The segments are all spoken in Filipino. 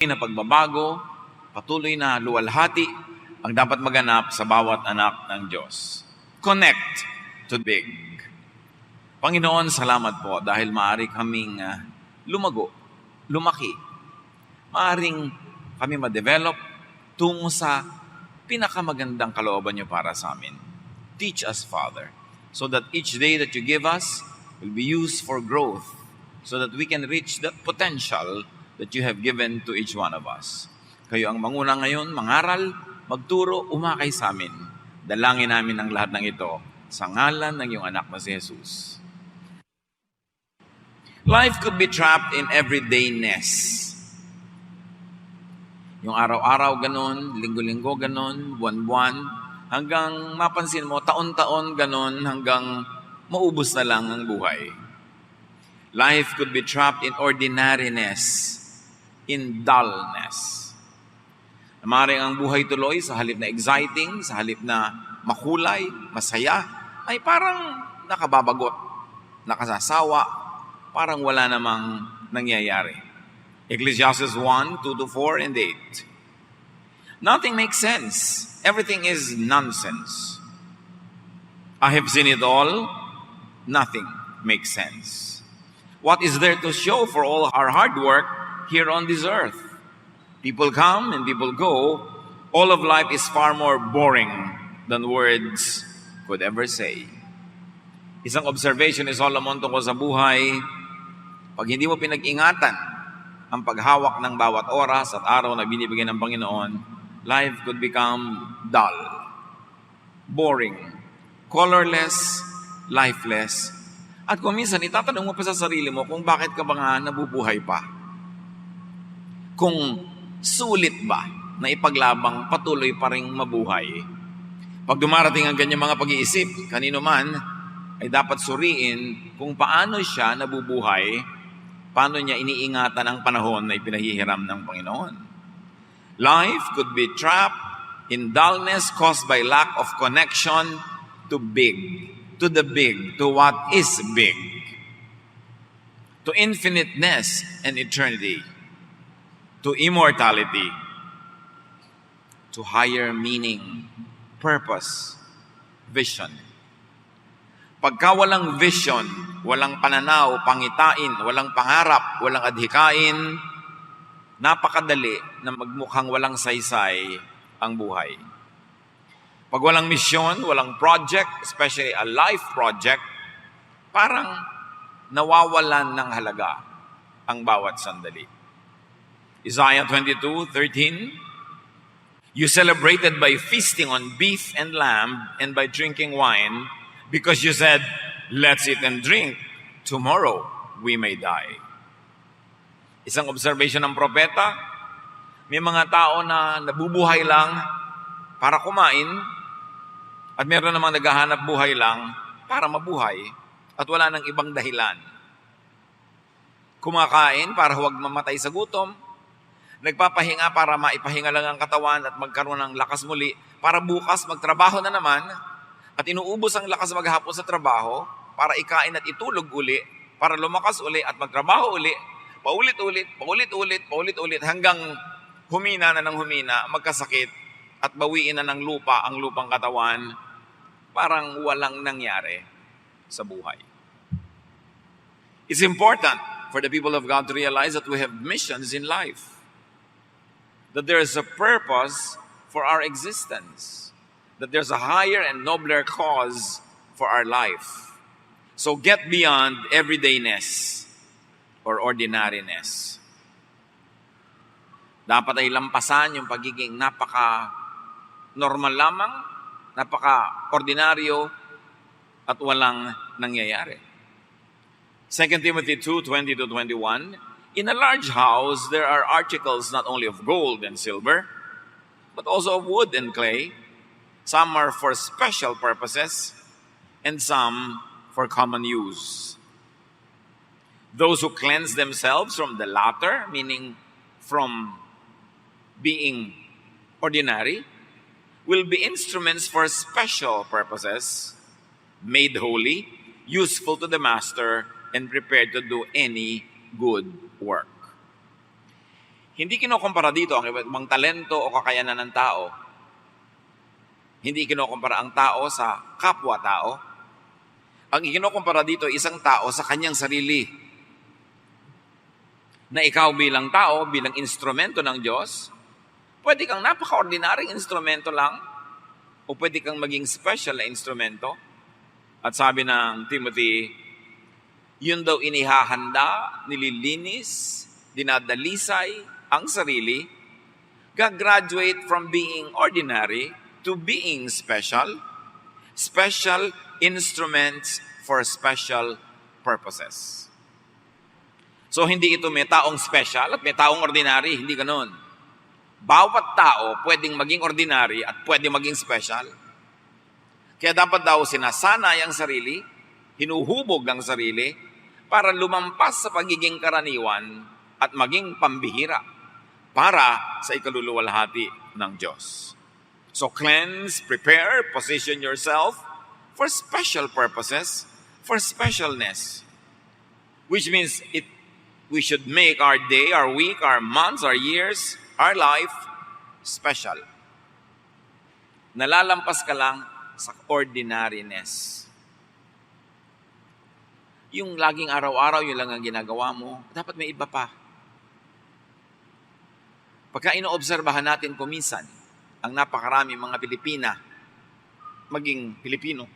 na pagbabago, patuloy na luwalhati ang dapat maganap sa bawat anak ng Diyos. Connect to big. Panginoon, salamat po dahil maaari kaming lumago, lumaki. Maaring kami ma-develop tungo sa pinakamagandang kalooban niyo para sa amin. Teach us, Father, so that each day that you give us will be used for growth, so that we can reach that potential that you have given to each one of us. Kayo ang manguna ngayon, mangaral, magturo, umakay sa amin. Dalangin namin ang lahat ng ito sa ngalan ng iyong anak na si Jesus. Life could be trapped in everydayness. Yung araw-araw ganun, linggo-linggo ganun, buwan-buwan, hanggang mapansin mo, taon-taon ganun, hanggang maubos na lang ang buhay. Life could be trapped in ordinariness, in dullness. Maaaring ang buhay tuloy sa halip na exciting, sa halip na makulay, masaya, ay parang nakababagot, nakasasawa, parang wala namang nangyayari. Ecclesiastes 1, 2-4 and 8. Nothing makes sense. Everything is nonsense. I have seen it all. Nothing makes sense. What is there to show for all our hard work here on this earth? People come and people go. All of life is far more boring than words could ever say. Isang observation ni Solomon tungkol sa buhay, pag hindi mo pinag-ingatan ang paghawak ng bawat oras at araw na binibigay ng Panginoon, life could become dull, boring, colorless, lifeless. At kung minsan, itatanong mo pa sa sarili mo kung bakit ka ba nga nabubuhay pa. Kung sulit ba na ipaglabang patuloy pa rin mabuhay. Pag dumarating ang ganyang mga pag-iisip, kanino man, ay dapat suriin kung paano siya nabubuhay, paano niya iniingatan ang panahon na ipinahihiram ng Panginoon. Life could be trapped in dullness caused by lack of connection to big, to the big, to what is big, to infiniteness and eternity, to immortality, to higher meaning, purpose, vision. Pagka walang vision, walang pananaw, pangitain, walang pangarap, walang adhikain, napakadali na magmukhang walang saysay ang buhay. Pag walang misyon, walang project, especially a life project, parang nawawalan ng halaga ang bawat sandali. Isaiah 22:13, you celebrated by feasting on beef and lamb and by drinking wine because you said, let's eat and drink, tomorrow we may die. Isang observation ng propeta, may mga tao na nabubuhay lang para kumain at meron namang naghahanap buhay lang para mabuhay at wala nang ibang dahilan. Kumakain para huwag mamatay sa gutom, nagpapahinga para maipahinga lang ang katawan at magkaroon ng lakas muli para bukas magtrabaho na naman at inuubos ang lakas maghapon sa trabaho para ikain at itulog uli, para lumakas uli at magtrabaho uli, paulit-ulit hanggang humina na ng humina, magkasakit at bawiin na ng lupa ang lupang katawan, parang walang nangyari sa buhay. It's important for the people of God to realize that we have missions in life, that there is a purpose for our existence, that there's a higher and nobler cause for our life. So get beyond everydayness or ordinariness. Dapat ay lampasan yung pagiging napaka-normal lamang, napaka-ordinaryo at walang nangyayari. 2 Timothy 2:20-21, in a large house, there are articles not only of gold and silver, but also of wood and clay. Some are for special purposes, and some for common use. Those who cleanse themselves from the latter, meaning from being ordinary, will be instruments for special purposes, made holy, useful to the master, and prepared to do any good work. Hindi kinukumpara dito ang iba't ibang talento o kakayanan ng tao. Hindi kinukumpara ang tao sa kapwa-tao. Ang kinukumpara dito ay isang tao sa kanyang sarili. Na ikaw bilang tao, bilang instrumento ng Diyos, pwede kang napaka-ordinaryong instrumento lang o pwede kang maging special na instrumento. At sabi ng Timothy, yun daw inihahanda, nililinis, dinadalisay ang sarili, gagraduate from being ordinary to being special, special instruments for special purposes. So hindi ito may taong special at may taong ordinary, hindi ganun. Bawat tao pwedeng maging ordinary at pwedeng maging special. Kaya dapat daw sinasanay ang sarili, hinuhubog ang sarili, para lumampas sa pagiging karaniwan at maging pambihira para sa ikaluluwalhati ng Diyos. So cleanse, prepare, position yourself for special purposes, for specialness. Which means we should make our day, our week, our months, our years, our life special. Nalalampas ka lang sa ordinariness. Yung laging araw-araw, yun lang ang ginagawa mo, dapat may iba pa. Pagka inoobserbahan natin kuminsan, ang napakarami mga Pilipina, maging Pilipino,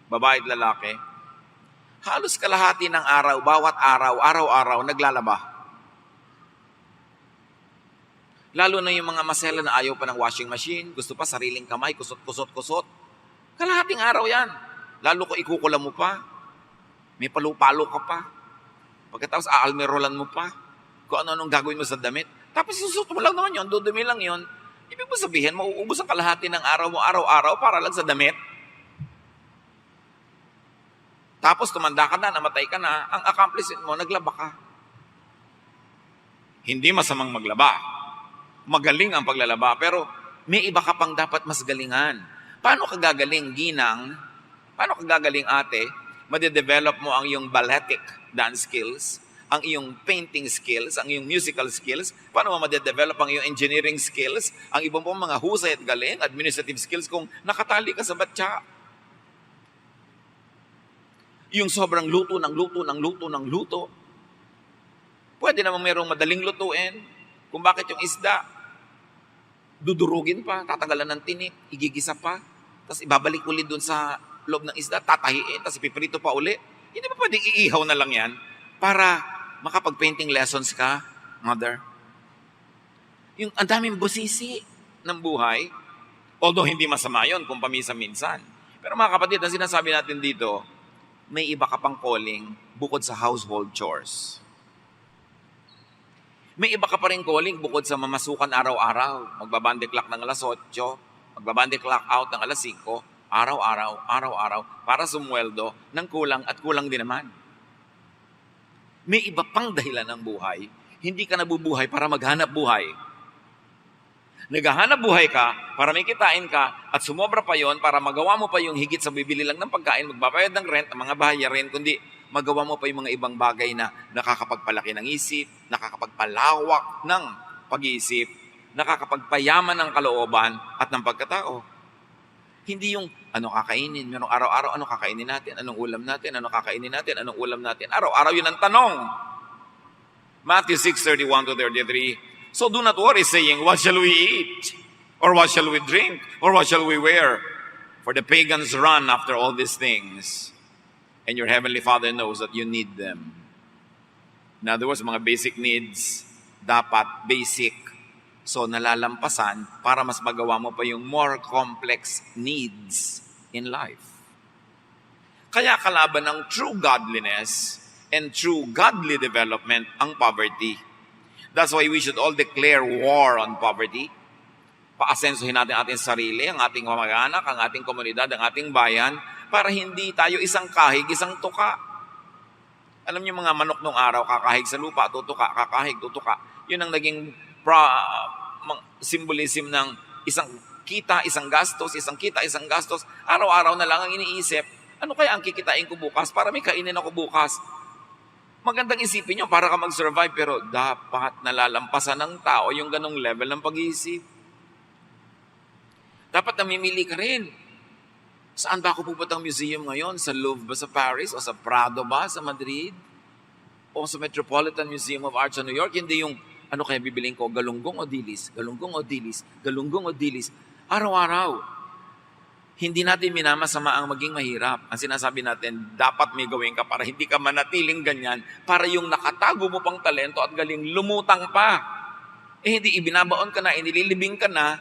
babae at lalaki, halos kalahati ng araw, bawat araw, araw-araw, naglalaba. Lalo na yung mga masela na ayaw pa ng washing machine, gusto pa sariling kamay, kusot. Kalahating araw yan. Lalo ko ikukulam mo pa, may palo-palo ka pa. Pagkatapos aalmerolan mo pa, kung ano-anong gagawin mo sa damit. Tapos susut mo lang naman yun, dudumi lang yun. Ibig mo sabihin, mauubos ang kalahati ng araw mo araw-araw para lang sa damit. Tapos tumanda ka na, namatay ka na, ang accomplishment mo, naglaba ka. Hindi masamang maglaba. Magaling ang paglalaba, pero may iba ka pang dapat mas galingan. Paano ka gagaling, ginang? Paano ka gagaling, ate? Made-develop mo ang iyong balletic dance skills, ang iyong painting skills, ang iyong musical skills. Paano mo made-develop ang iyong engineering skills, ang ibang pong mga husay at galing, administrative skills kung nakatali ka sa batya? Yung sobrang luto ng luto. Pwede namang mayroong madaling lutuin. Kung bakit yung isda, dudurugin pa, tatanggalan ng tinik, igigisa pa, tapos ibabalik ulit dun sa loob ng isda, tatahiin, tapos ipiprito pa uli. Hindi ba pwedeng iihaw na lang yan para makapag-painting lessons ka, mother? Yung ang daming busisi ng buhay, although hindi masama yun kung paminsan-minsan. Pero mga kapatid, ang sinasabi natin dito, may iba ka pang calling bukod sa household chores. May iba ka pa rin calling bukod sa mamasukan araw-araw. Magbabande clock ng alas 8, magbabande clock out ng alas 5, araw-araw, para sumweldo ng kulang at kulang din naman. May iba pang dahilan ng buhay. Hindi ka nabubuhay para maghanap buhay. Naghahanap buhay ka para may kitain ka at sumobra pa yon para magawa mo pa yung higit sa bibili lang ng pagkain, magbabayad ng rent, ang mga bahayarin, kundi magawa mo pa yung mga ibang bagay na nakakapagpalaki ng isip, nakakapagpalawak ng pag-iisip, nakakapagpayaman ng kalooban at ng pagkatao. Hindi yung ano kakainin, merong araw-araw, ano kakainin natin, anong ulam natin, ano kakainin natin, anong ulam natin. Araw-araw yun ang tanong. Matthew 6:31-33. So do not worry saying, what shall we eat? Or what shall we drink? Or what shall we wear? For the pagans run after all these things. And your heavenly Father knows that you need them. In other words, mga basic needs, dapat basic. So nalalampasan para mas magawa mo pa yung more complex needs in life. Kaya kalaban ng true godliness and true godly development ang poverty. That's why we should all declare war on poverty. Paasensuhin natin ating sarili, ang ating kamag-anak, ang ating komunidad, ang ating bayan, para hindi tayo isang kahig, isang tuka. Alam niyo mga manok nung araw, kakahig sa lupa, tutuka, kakahig, tutuka. Yun ang naging symbolism ng isang kita, isang gastos, isang kita, isang gastos. Araw-araw na lang ang iniisip, ano kaya ang kikitain ko bukas para may kainin ako bukas? Magandang isipin nyo para ka mag-survive, pero dapat nalalampasan ng tao yung ganong level ng pag-iisip. Dapat namimili ka rin. Saan ba ako pupuntang museum ngayon? Sa Louvre ba sa Paris? O sa Prado ba sa Madrid? O sa Metropolitan Museum of Art sa New York? Hindi yung, ano kaya bibiling ko? Galunggong o dilis? Galunggong o dilis? Galunggong o dilis? Araw-araw. Hindi natin minamasama ang maging mahirap. Ang sinasabi natin, dapat may gawin ka para hindi ka manatiling ganyan, para yung nakatago mo pang talento at galing lumutang pa. Hindi ibinabaon ka na, inililibing ka na,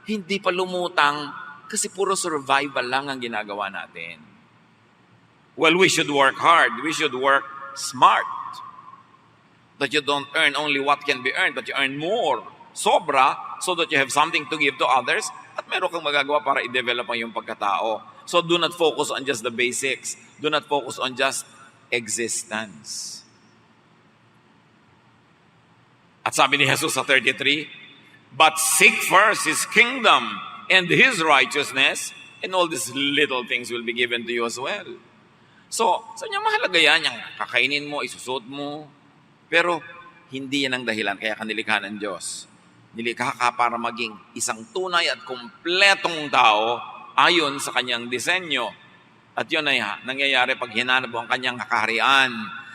hindi pa lumutang kasi puro survival lang ang ginagawa natin. Well, we should work hard. We should work smart. That you don't earn only what can be earned, but you earn more. Sobra, so that you have something to give to others at meron kang magagawa para i-develop ang iyong pagkatao. So do not focus on just the basics. Do not focus on just existence. At sabi ni Jesus sa 33, but seek first His kingdom and His righteousness, and all these little things will be given to you as well. So, sa niya mahalaga yan, yung kakainin mo, isusot mo, pero hindi yan ang dahilan, kaya kanilikha ng Diyos. Nilikha ka para maging isang tunay at kumpletong tao ayon sa kanyang disenyo. At yun ay nangyayari pag hinanap mo ang kanyang kakaharian,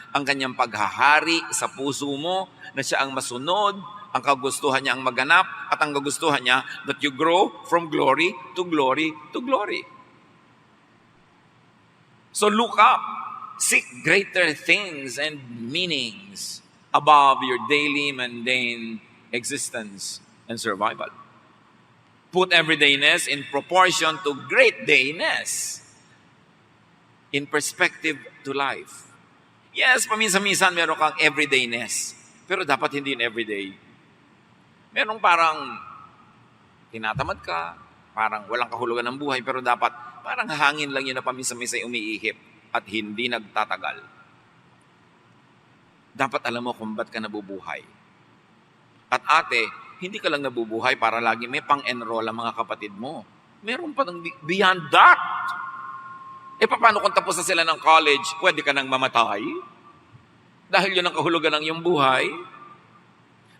ang kanyang paghahari sa puso mo, na siya ang masunod, ang kagustuhan niya ang maganap, at ang kagustuhan niya that you grow from glory to glory to glory. So look up, seek greater things and meanings above your daily mundane existence and survival. Put everydayness in proportion to great dayness, in perspective to life. Yes, paminsan-minsan meron kang everydayness, pero dapat hindi in everyday. Merong parang tinatamad ka, parang walang kahulugan ng buhay, pero dapat parang hangin lang yun na paminsan-minsan umiihip at hindi nagtatagal. Dapat alam mo kung ba't ka nabubuhay. At ate, hindi ka lang nabubuhay para lagi may pang-enroll ang mga kapatid mo. Meron pa ng beyond that. Paano kung tapos na sila ng college, pwede ka nang mamatay? Dahil yun ang kahulugan ng iyong buhay.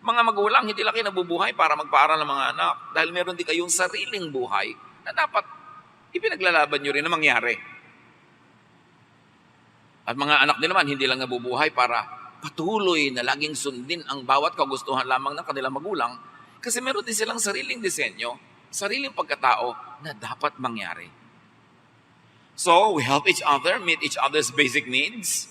Mga magulang, hindi lang kayo nabubuhay para magpaaral ng mga anak. Dahil meron din kayong sariling buhay na dapat ipinaglalaban nyo rin na mangyari. At mga anak din naman, hindi lang nabubuhay para patuloy na laging sundin ang bawat kagustuhan lamang ng kanilang magulang kasi meron din silang sariling disenyo, sariling pagkatao na dapat mangyari. So, we help each other meet each other's basic needs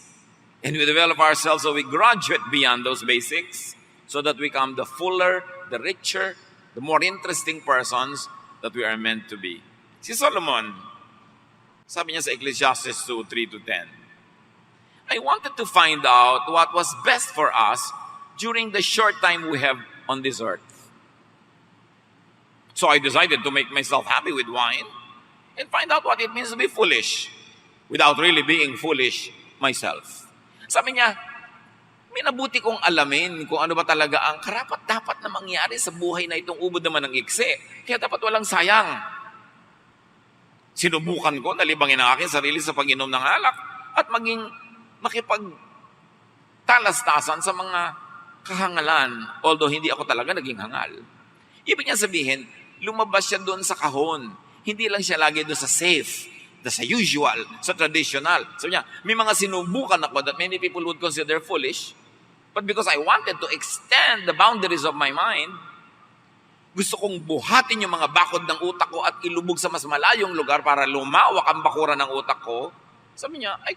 and we develop ourselves so we graduate beyond those basics so that we become the fuller, the richer, the more interesting persons that we are meant to be. Si Solomon, sabi niya sa Ecclesiastes 2:3-10, I wanted to find out what was best for us during the short time we have on this earth. So I decided to make myself happy with wine and find out what it means to be foolish without really being foolish myself. Sabi niya, minabuti kong alamin kung ano ba talaga ang karapat-dapat na mangyari sa buhay na itong ubod naman ng iksi. Kaya dapat walang sayang. Sinubukan ko, nalibangin ang aking sarili sa pag-inom ng alak at maging makipagtalastasan sa mga kahangalan, although hindi ako talaga naging hangal. Ibig niya sabihin, lumabas siya doon sa kahon. Hindi lang siya lagi doon sa safe, sa usual, sa traditional. Sabi niya, may mga sinubukan ako that many people would consider foolish, but because I wanted to extend the boundaries of my mind, gusto kong buhatin yung mga bakod ng utak ko at ilubog sa mas malayong lugar para lumawak ang bakuran ng utak ko. Sabi niya, I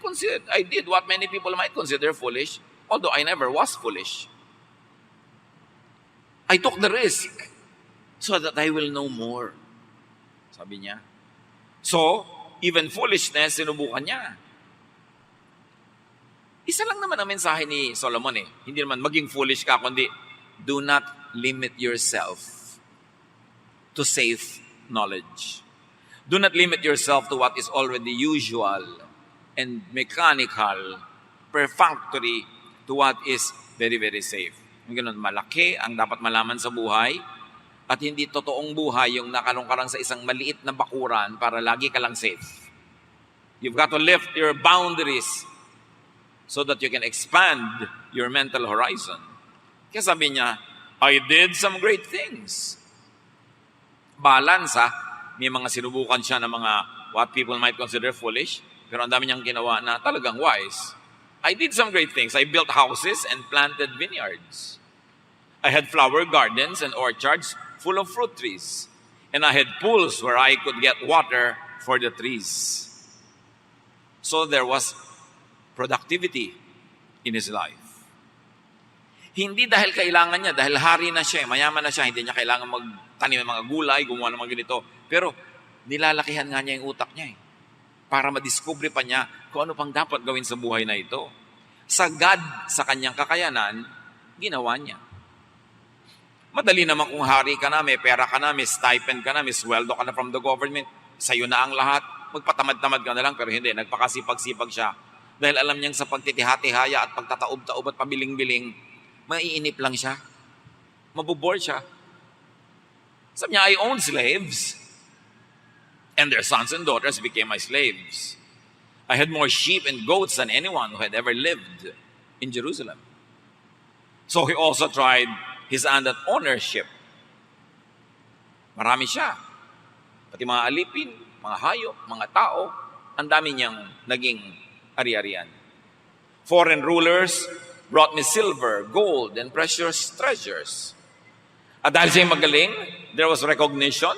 did what many people might consider foolish, although I never was foolish. I took the risk so that I will know more. Sabi niya. So, even foolishness, sinubukan niya. Isa lang naman ang mensahe ni Solomon Hindi naman maging foolish ka, kundi do not limit yourself to safe knowledge. Do not limit yourself to what is already usual and mechanical, perfunctory to what is very, very safe. Yung ganun, malaki ang dapat malaman sa buhay at hindi totoong buhay yung nakalong ka lang sa isang maliit na bakuran para lagi ka lang safe. You've got to lift your boundaries so that you can expand your mental horizon. Kaya sabi niya, I did some great things. Balance may mga sinubukan siya ng mga what people might consider foolish, pero ang dami niyang ginawa na talagang wise. I did some great things. I built houses and planted vineyards. I had flower gardens and orchards full of fruit trees. And I had pools where I could get water for the trees. So there was productivity in his life. Hindi dahil kailangan niya, dahil hari na siya, mayaman na siya, hindi niya kailangan magtanim ng mga gulay, gumawa ng mga ganito. Pero nilalakihan nga niya yung utak niya para madiskubre pa niya kung ano pang dapat gawin sa buhay na ito. Sagad sa kanyang kakayanan, ginawa niya. Madali naman kung hari ka na, may pera ka na, may stipend ka na, may sweldo ka na from the government, sa'yo na ang lahat, magpatamad-tamad ka na lang, pero hindi, nagpakasipag-sipag siya. Dahil alam niyang sa pagtitihati-haya at pagtataob-taob at pabiling-biling, maiinip lang siya. Mabubore siya. Sabi niya, I owned slaves, and their sons and daughters became my slaves. I had more sheep and goats than anyone who had ever lived in Jerusalem. So he also tried his hand at ownership. Marami siya. Pati mga alipin, mga hayop, mga tao, ang dami niyang naging ari-arian. Foreign rulers brought me silver, gold, and precious treasures. At dahil siya'y magaling, there was recognition,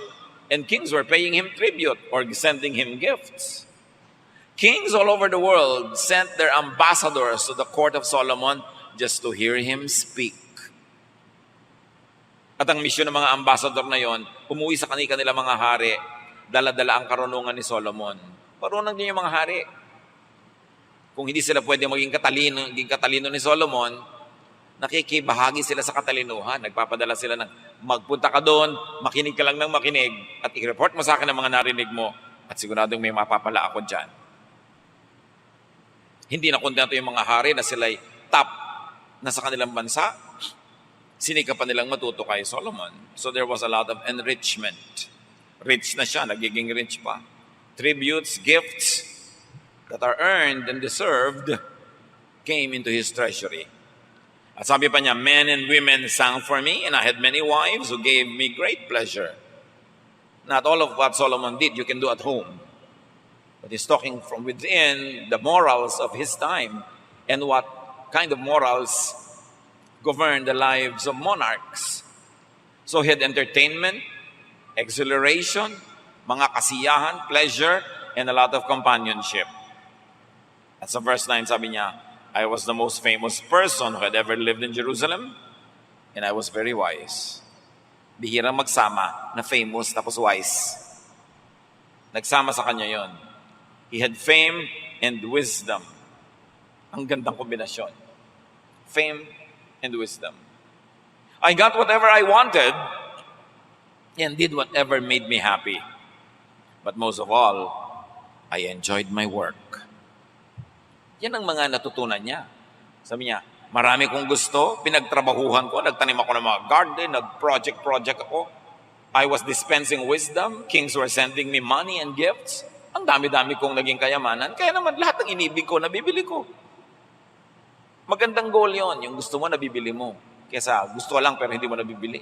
and kings were paying him tribute or sending him gifts. Kings all over the world sent their ambassadors to the court of Solomon just to hear him speak. At ang misyon ng mga ambassador na yon, umuwi sa kanila mga hari, dala-dala ang karunungan ni Solomon. Marunong din yung mga hari. Kung hindi sila pwede maging katalino ni Solomon, nakikibahagi sila sa katalinuhan. Nagpapadala sila ng magpunta ka doon, makinig ka lang ng makinig, at i-report mo sa akin ang mga narinig mo, at siguradong may mapapala ako dyan. Hindi na kontento yung mga hari na sila'y top na sa kanilang bansa. Sinika pa nilang matuto kay Solomon. So there was a lot of enrichment. Rich na siya, nagiging rich pa. Tributes, gifts that are earned and deserved came into his treasury. At sabi pa niya, men and women sang for me, and I had many wives who gave me great pleasure. Not all of what Solomon did you can do at home. But he's talking from within the morals of his time and what kind of morals govern the lives of monarchs. So he had entertainment, exhilaration, mga kasiyahan, pleasure, and a lot of companionship. At sa verse 9, sabi niya, I was the most famous person who had ever lived in Jerusalem, and I was very wise. Bihirang magsama na famous tapos wise. Nagsama sa kanya yon. He had fame and wisdom. Ang gandang kombinasyon. Fame and wisdom. I got whatever I wanted and did whatever made me happy. But most of all, I enjoyed my work. Yan ang mga natutunan niya. Sabi niya, marami kong gusto, pinagtrabahuhan ko, nagtanim ako ng mga garden, nag-project ako. I was dispensing wisdom, kings were sending me money and gifts. Ang dami-dami kong naging kayamanan, kaya naman lahat ng inibig ko, nabibili ko. Magandang goal yon, yung gusto mo, nabibili mo. Kesa gusto lang pero hindi mo nabibili.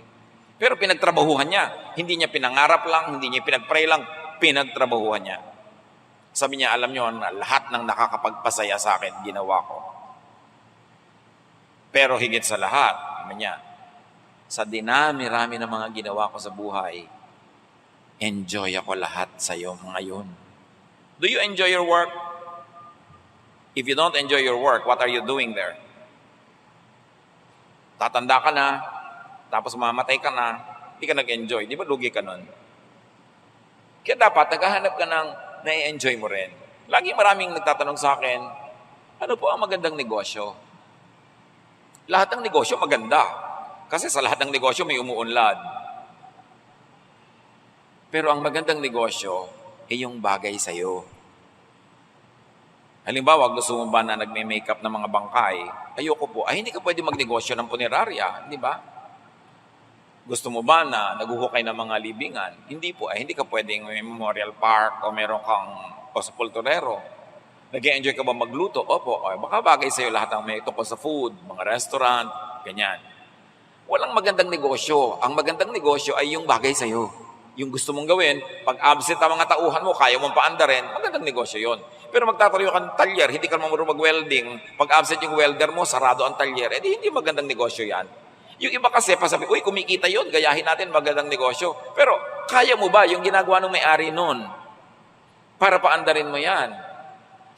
Pero pinagtrabahuhan niya. Hindi niya pinangarap lang, hindi niya pinagpray lang, pinagtrabahuhan niya. Sabi niya, alam niyo, lahat ng nakakapagpasaya sa akin, ginawa ko. Pero higit sa lahat, sabi niya, sa dinami-rami ng mga ginawa ko sa buhay, enjoy ako lahat sa iyo ngayon. Do you enjoy your work? If you don't enjoy your work, what are you doing there? Tatanda ka na, tapos mamatay ka na, hindi ka nag-enjoy. Di ba lugi ka nun? Kaya dapat, naghahanap ka ng na-enjoy mo rin. Lagi maraming nagtatanong sa akin, ano po ang magandang negosyo? Lahat ng negosyo maganda. Kasi sa lahat ng negosyo may umuunlad. Pero ang magandang negosyo ay yung bagay sa'yo. Halimbawa, gusto mo ba na nagme-makeup ng mga bangkay? Ayoko po. Ay, hindi ka pwede magnegosyo ng punerarya, di ba? Gusto mo ba na naguhukay ng mga libingan? Hindi po. Ay, hindi ka pwedeng may memorial park o meron kang o sepulturero. Nag-enjoy ka ba magluto? Opo. O, baka bagay sa'yo lahat ng may tungkol sa food, mga restaurant, ganyan. Walang magandang negosyo. Ang magandang negosyo ay yung bagay sa'yo. Yung gusto mong gawin, pag absent ang mga tauhan mo, kaya mong paandarin, magandang negosyo yon. Pero magtatayo ka ng talyer, hindi ka marunong mag-welding, pag absent yung welder mo, sarado ang talyer, edi hindi magandang negosyo yan. Yung iba kasi, pasabi, uy, kumikita yon, gayahin natin, magandang negosyo. Pero, kaya mo ba yung ginagawa ng may-ari nun para paandarin mo yan?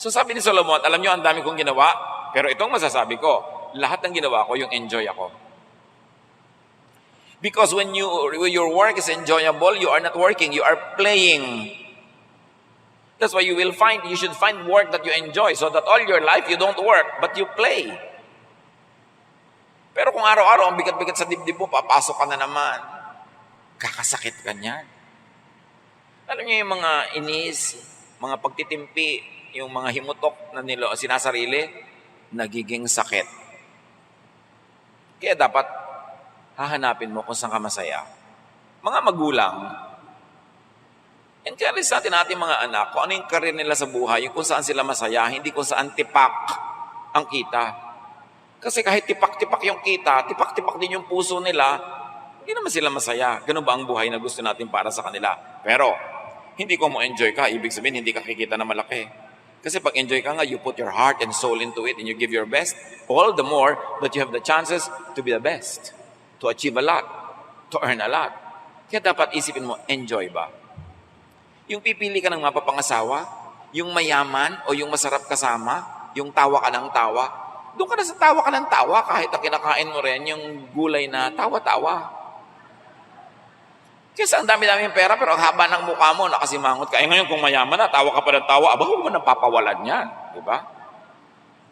So sabi ni Solomon, alam nyo, ang dami kong ginawa, pero itong masasabi ko, lahat ng ginawa ko, yung enjoy ako. Because when your work is enjoyable, you are not working, you are playing. That's why you should find work that you enjoy so that all your life you don't work, but you play. Pero kung araw-araw ang bigat-bigat sa dibdib mo, papasok ka na naman, kakasakit ka niyan. Alam niyo yung mga inis, mga pagtitimpi, yung mga himutok na sinasarili, nagiging sakit. Kaya dapat hahanapin mo kung saan ka masaya. Mga magulang, encourage natin ating mga anak kung ano yung karir nila sa buhay, yung kung saan sila masaya, hindi kung saan tipak ang kita. Kasi kahit tipak-tipak yung kita, tipak-tipak din yung puso nila, hindi naman sila masaya. Ganun ba ang buhay na gusto natin para sa kanila? Pero, hindi ko mo enjoy ka, ibig sabihin hindi ka kikita na malaki. Kasi pag enjoy ka nga, you put your heart and soul into it and you give your best, all the more that you have the chances to be the best, to achieve a lot, to earn a lot. Kaya dapat isipin mo, enjoy ba? Yung pipili ka ng mapapangasawa, yung mayaman o yung masarap kasama, yung tawa ka ng tawa, doon ka na sa tawa ka ng tawa kahit ang kinakain mo rin yung gulay na tawa-tawa. Kasi ang dami-dami yung pera pero ang haba ng mukha mo, nakasimangot ka. Eh ngayon kung mayaman na, tawa ka pa ng tawa, aba, huwag mo nang papawalan yan. Diba?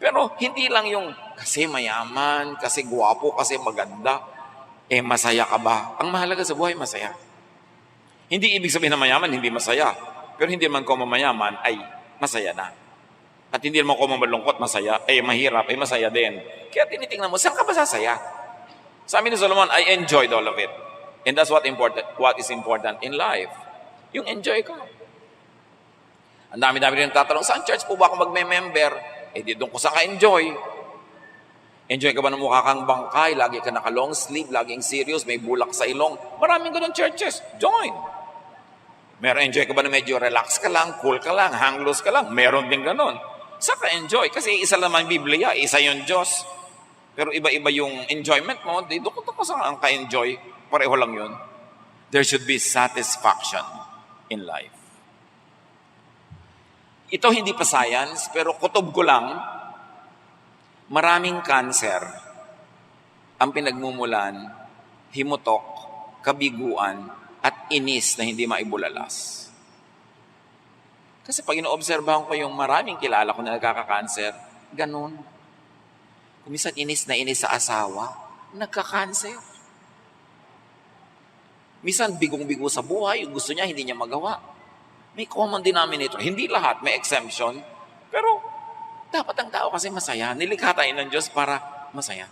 Pero hindi lang yung kasi mayaman, kasi guwapo, kasi maganda. Eh, masaya ka ba? Ang mahalaga sa buhay, masaya. Hindi ibig sabihin na mayaman, hindi masaya. Pero hindi man ko mamayaman, ay masaya na. At hindi naman ko malungkot, masaya. Eh, mahirap, eh, masaya din. Kaya tinitingnan mo, saan ka ba sasaya? Sabi ni Solomon, I enjoyed all of it. And that's what is important in life. Yung enjoy ka. Ang dami-dami rin tatanong, saan church po ba ako magme-member? Eh, di doon ko saan ka-enjoy. Enjoy ka ba ng mukha kang bangkay? Lagi ka naka-long sleeve, laging serious, may bulak sa ilong. Maraming ganun churches. Join. Meron enjoy ka ba na medyo relax ka lang, cool ka lang, hang loose ka lang? Meron din ganun. Saka enjoy. Kasi isa lang ang Biblia, isa yung Diyos. Pero iba-iba yung enjoyment mo. Doon ko saan ang ka-enjoy. Pareho lang yun. There should be satisfaction in life. Ito hindi pa science, pero kutob ko lang, maraming cancer ang pinagmumulan, himutok, kabiguan, at inis na hindi maibulalas. Kasi pag ino-obserbahan ko yung maraming kilala ko na nagkaka-cancer, ganun. Kung minsan inis na inis sa asawa, nagka-cancer. Minsan bigong-bigo sa buhay, yung gusto niya, hindi niya magawa. May common denominator. Hindi lahat, may exemption. Pero dapat ang tao kasi masaya. Nilikha tayo ng Diyos para masaya.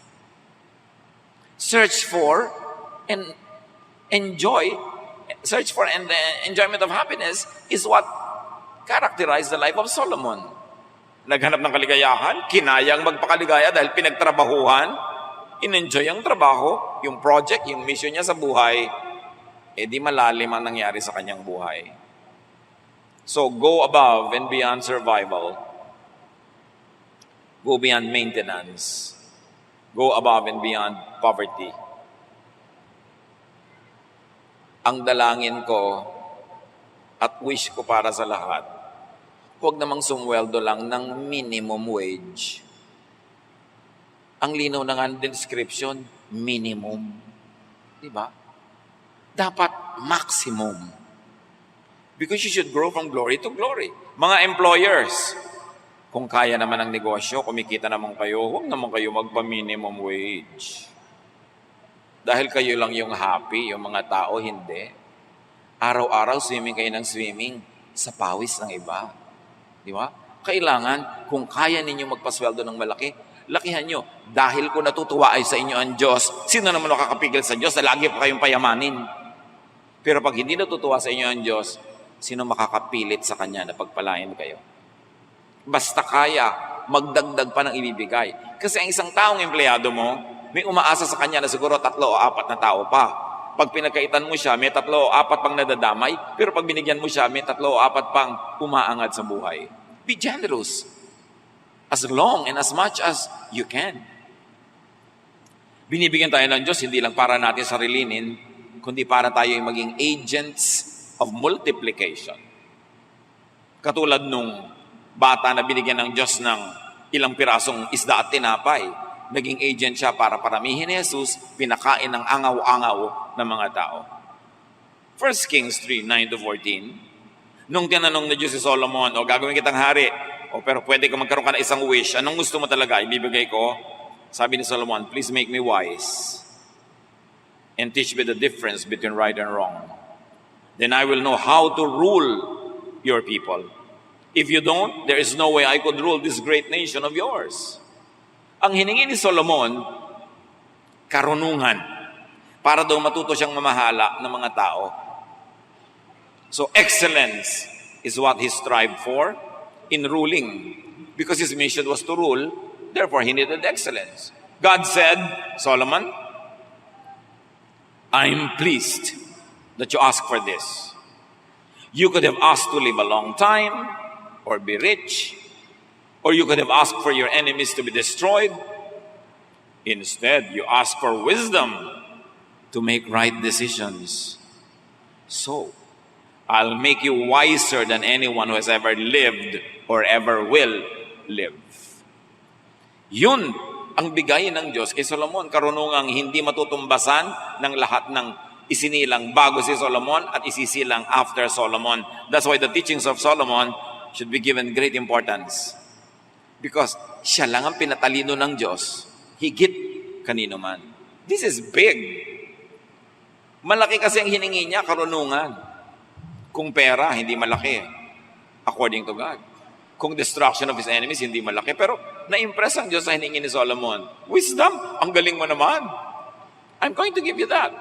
Search for and enjoyment of happiness is what characterized the life of Solomon. Naghanap ng kaligayahan, kinayang magpakaligaya dahil pinagtrabahuhan, in-enjoy ang trabaho, yung project, yung mission niya sa buhay, eh di malalim ang nangyari sa kanyang buhay. So go above and beyond survival. Go beyond maintenance. Go above and beyond poverty. Ang dalangin ko at wish ko para sa lahat, huwag namang sumweldo lang ng minimum wage. Ang linaw na nga ng description, minimum. Diba? Dapat maximum. Because you should grow from glory to glory. Mga employers, kung kaya naman ang negosyo, kumikita naman kayo, huwag naman kayo magpa-minimum wage. Dahil kayo lang yung happy, yung mga tao hindi. Araw-araw swimming kayo ng swimming sa pawis ng iba. Di ba? Kailangan, kung kaya ninyo magpasweldo ng malaki, lakihan nyo. Dahil kung natutuwa ay sa inyo ang Diyos, sino naman makakapigil sa Diyos na lagi pa kayong payamanin? Pero pag hindi natutuwa sa inyo ang Diyos, sino makakapilit sa Kanya na pagpalain kayo? Basta kaya, magdagdag pa ng ibibigay. Kasi ang isang taong empleyado mo, may umaasa sa kanya na siguro 3 o 4 na tao pa. Pag pinagkaitan mo siya, may 3 o 4 pang nadadamay, pero pag binigyan mo siya, may 3 o 4 pang umaangad sa buhay. Be generous. As long and as much as you can. Binibigyan tayo ng Diyos, hindi lang para natin sarilinin, kundi para tayo ay maging agents of multiplication. Katulad nung bata na binigyan ng Diyos ng ilang pirasong isda at tinapay, naging agent siya para paramihin ni Jesus, pinakain ng angaw-angaw ng mga tao. 1 Kings 3:9-14, nung tinanong na Diyos si Solomon, gagawin kitang hari, pero pwede ka magkaroon ka ng isang wish, anong gusto mo talaga, ibibigay ko? Sabi ni Solomon, please make me wise and teach me the difference between right and wrong. Then I will know how to rule your people. If you don't, there is no way I could rule this great nation of yours. Ang hiningi ni Solomon, karunungan, para daw matuto siyang mamahala ng mga tao. So excellence is what he strived for in ruling. Because his mission was to rule, therefore he needed excellence. God said, Solomon, I'm pleased that you ask for this. You could have asked to live a long time, or be rich, or you could have asked for your enemies to be destroyed. Instead, you ask for wisdom to make right decisions. So, I'll make you wiser than anyone who has ever lived or ever will live. Yun ang bigay ng Diyos kay Solomon, karunungang hindi matutumbasan ng lahat ng isinilang bago si Solomon at isisilang after Solomon. That's why the teachings of Solomon should be given great importance. Because siya lang ang pinatalino ng Diyos, higit kanino man. This is big. Malaki kasi ang hiningi niya, karunungan. Kung pera, hindi malaki. According to God. Kung destruction of his enemies, hindi malaki. Pero na-impress ang Diyos sa hiningi ni Solomon. Wisdom, ang galing mo naman. I'm going to give you that.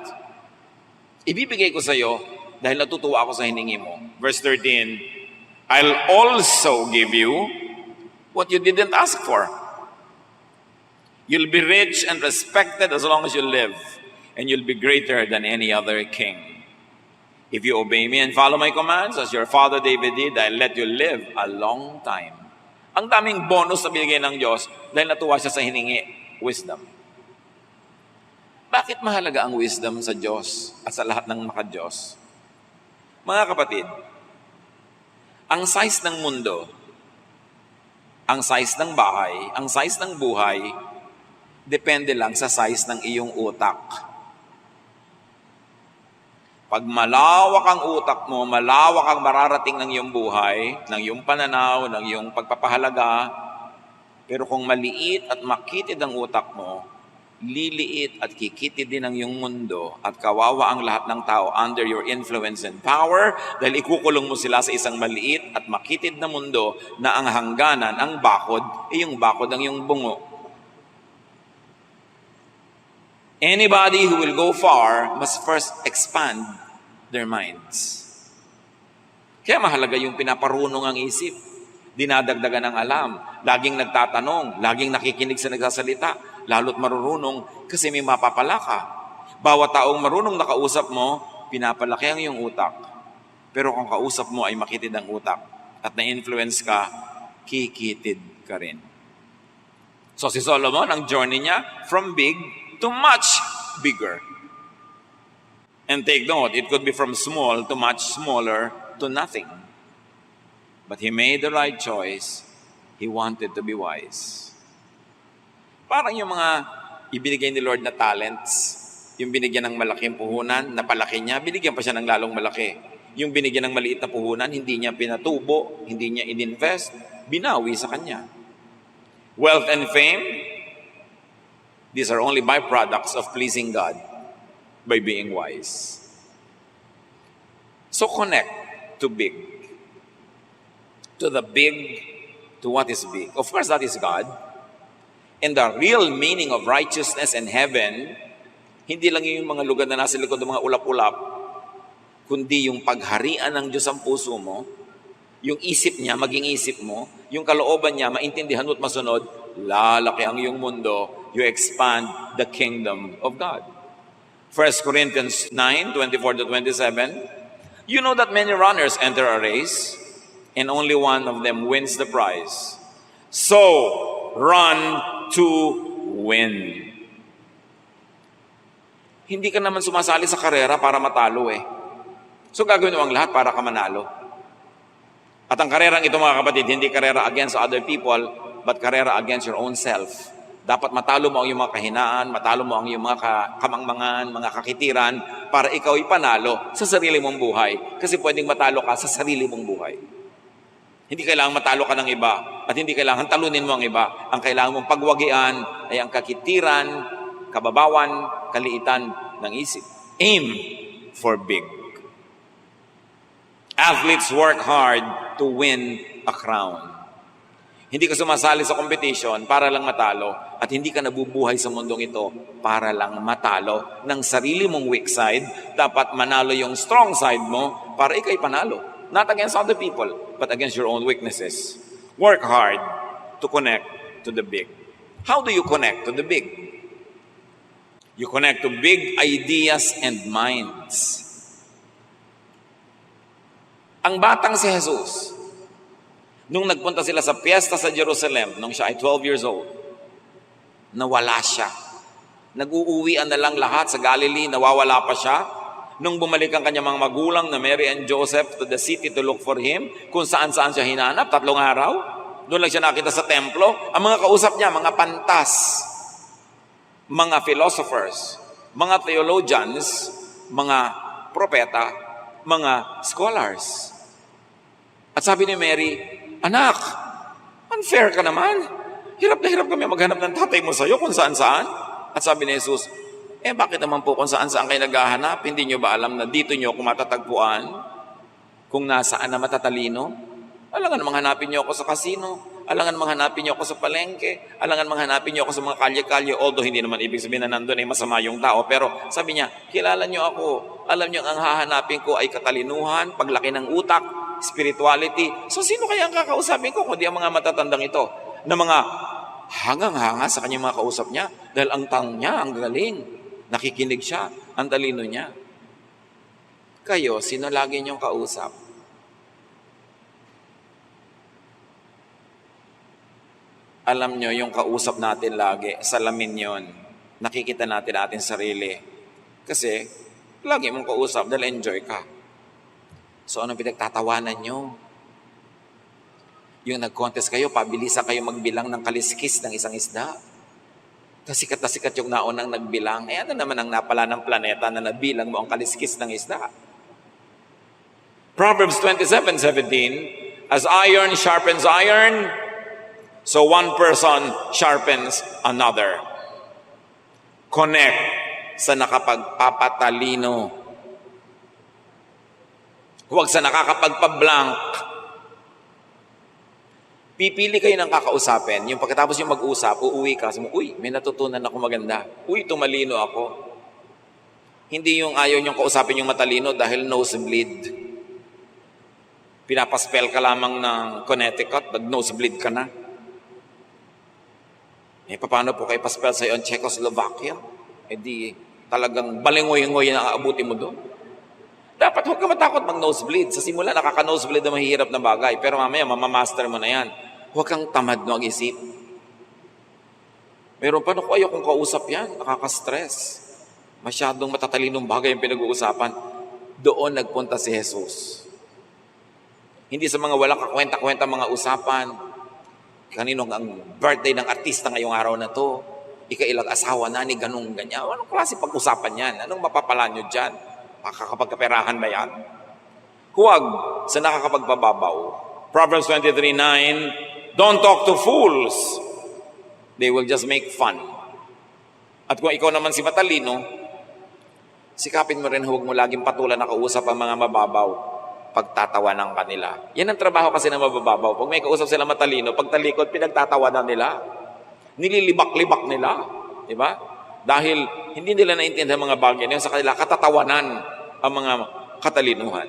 Ibibigay ko sa iyo dahil natutuwa ako sa hiningi mo. Verse 13, I'll also give you what you didn't ask for. You'll be rich and respected as long as you live, and you'll be greater than any other king. If you obey me and follow my commands, as your father David did, I'll let you live a long time. Ang daming bonus na binigay ng Diyos dahil natuwa siya sa hiningi, wisdom. Bakit mahalaga ang wisdom sa Diyos at sa lahat ng maka-Diyos? Mga kapatid, ang size ng mundo, ang size ng bahay, ang size ng buhay, depende lang sa size ng iyong utak. Pag malawak ang utak mo, malawak ang mararating ng iyong buhay, ng iyong pananaw, ng iyong pagpapahalaga, pero kung maliit at makitid ang utak mo, liliit at kikitid din ang iyong mundo at kawawa ang lahat ng tao under your influence and power dahil ikukulong mo sila sa isang maliit at makitid na mundo na ang hangganan, ang bakod, yung bakod ang iyong bungo. Anybody who will go far must first expand their minds. Kaya mahalaga yung pinaparunong ang isip, dinadagdagan ng alam, laging nagtatanong, laging nakikinig sa nagsasalita, lalo't marurunong kasi may mapapala ka. Bawat taong marunong nakausap mo, pinapalaki ang iyong utak. Pero kung kausap mo ay makitid ang utak at na-influence ka, kikitid ka rin. So si Solomon, ang journey niya, from big to much bigger. And take note, it could be from small to much smaller to nothing. But he made the right choice. He wanted to be wise. Parang yung mga ibinigay ni Lord na talents, yung binigyan ng malaking puhunan, napalaki niya, binigyan pa siya ng lalong malaki. Yung binigyan ng maliit na puhunan, hindi niya pinatubo, hindi niya ininvest, binawi sa kanya. Wealth and fame, these are only byproducts of pleasing God by being wise. So connect to big. To the big, to what is big. Of course, that is God. And the real meaning of righteousness and heaven, hindi lang yung mga lugar na nasa likod ng mga ulap-ulap, kundi yung pagharian ng Diyos ang puso mo, yung isip niya, maging isip mo, yung kalooban niya, maintindihan mo at masunod, lalaki ang iyong mundo, you expand the kingdom of God. 1 Corinthians 9:24-27, you know that many runners enter a race, and only one of them wins the prize. So, run to win. Hindi ka naman sumasali sa karera para matalo eh. So, gagawin mo ang lahat para ka manalo. At ang karerang ito mga kapatid, hindi karera against other people, but karera against your own self. Dapat matalo mo ang iyong mga kahinaan, matalo mo ang iyong mga kamangmangan, mga kakitiran, para ikaw ay panalo sa sarili mong buhay. Kasi pwedeng matalo ka sa sarili mong buhay. Hindi kailangan matalo ka ng iba, at hindi kailangan talunin mo ang iba. Ang kailangan mong pagwagian ay ang kakitiran, kababawan, kaliitan ng isip. Aim for big. Athletes work hard to win a crown. Hindi ka sumasali sa competition para lang matalo at hindi ka nabubuhay sa mundong ito para lang matalo. Ng sarili mong weak side, dapat manalo yung strong side mo para ikay panalo. Not against other people, but against your own weaknesses. Work hard to connect to the big. How do you connect to the big? You connect to big ideas and minds. Ang batang si Jesus, nung nagpunta sila sa piyesta sa Jerusalem, nung siya ay 12 years old, nawala siya. Nag-uuwian na lang lahat sa Galilee, nawawala pa siya. Nung bumalik ang kanyang mga magulang na Mary and Joseph to the city to look for him, kung saan-saan siya hinanap, 3 araw, doon lang siya nakita sa templo. Ang mga kausap niya, mga pantas, mga philosophers, mga theologians, mga propeta, mga scholars. At sabi ni Mary, anak, unfair ka naman. Hirap na hirap kami maghanap ng tatay mo sa'yo kung saan-saan. At sabi ni Jesus, bakit naman po kung saan-saan kayo naghahanap? Hindi nyo ba alam na dito nyo ako matatagpuan? Kung nasaan na matatalino? Alangan namang hanapin nyo ako sa kasino. Alangan namang hanapin nyo ako sa palengke. Alangan namang hanapin nyo ako sa mga kalye-kalye. Although hindi naman ibig sabihin na nandun ay masama yung tao. Pero sabi niya, kilala nyo ako. Alam nyo ang hahanapin ko ay katalinuhan, paglaki ng utak, spirituality. So sino kaya ang kakausapin ko kundi ang mga matatandang ito na mga hangang-hanga sa kanyang mga kausap niya dahil ang tang niya, ang galing. Nakikinig siya, ang talino niya. Kayo, sino lagi niyong kausap? Alam niyo, yung kausap natin lagi, salamin yon. Nakikita natin ating sarili. Kasi, lagi mong kausap dahil enjoy ka. So, anong pinagtatawanan nyo? Yung nag-contest kayo, pabilisan kayo magbilang ng kaliskis ng isang isda. Sikat na sikat yung naunang nagbilang. Ano naman ang napala ng planeta na nabilang mo ang kaliskis ng isda? Proverbs 27:17, as iron sharpens iron, so one person sharpens another. Connect sa nakapagpapatalino. Huwag sa nakakapagpablank. Pipili kayo ng kakausapin. Yung pagkatapos yung mag-usap, uuwi ka. Sabi mo, uy, may natutunan ako maganda. Uy, tumalino ako. Hindi yung ayaw niyong kausapin yung matalino dahil nosebleed. Pinapaspell ka lamang ng Connecticut, nag-nosebleed ka na. Paano po kayo paspell sa'yo ang Czechoslovakia? Di talagang balingoy-ngoy na aabuti mo doon. Dapat huwag ka matakot mag-nosebleed. Sa simula, nakaka-nosebleed na mahihirap na bagay. Pero mamaya, mamamaster mo na yan. Huwag kang tamad na mag-isip. Meron pa, naku, ayaw kong kausap yan. Nakaka-stress. Masyadong matatalinong bagay yung pinag-uusapan. Doon nagpunta si Jesus. Hindi sa mga walang kakwenta-kwenta mga usapan. Kanino ang birthday ng artista ngayong araw na to? Ikailang asawa na ni ganung ganyan. Anong klase pag-usapan yan? Anong mapapala nyo dyan? Makakapagkaperahan ba yan? Huwag sa nakakapagpababaw. Proverbs 23:9, don't talk to fools. They will just make fun. At kung ikaw naman si matalino, sikapin mo rin huwag mo laging patulan na kausap ang mga mababaw. Pagtatawanan ka nila. Yan ang trabaho kasi ng mababaw. Pag may kausap sila matalino, pagtalikod, pinagtatawanan nila. Nililibak-libak nila. Diba? Dahil hindi nila naintindihan mga bagay na yun sa kanila, katatawanan ang mga katalinuhan.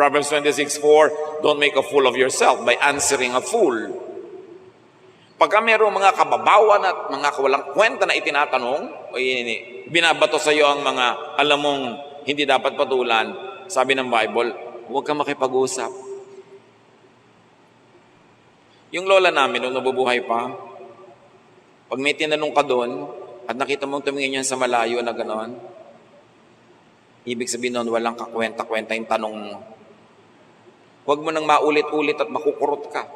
Proverbs 26:4, don't make a fool of yourself by answering a fool. Pagka mayroong mga kababawan at mga walang kwenta na itinatanong, o binabato sa iyo ang mga alam mong hindi dapat patulan, sabi ng Bible, huwag kang makipag-usap. Yung lola namin, nung nabubuhay pa, pag may tinanong ka doon, at nakita mong tumingin yan sa malayo na gano'n, ibig sabihin nun, walang kakwenta-kwenta yung tanong mo. Huwag mo nang maulit-ulit at makukurot ka.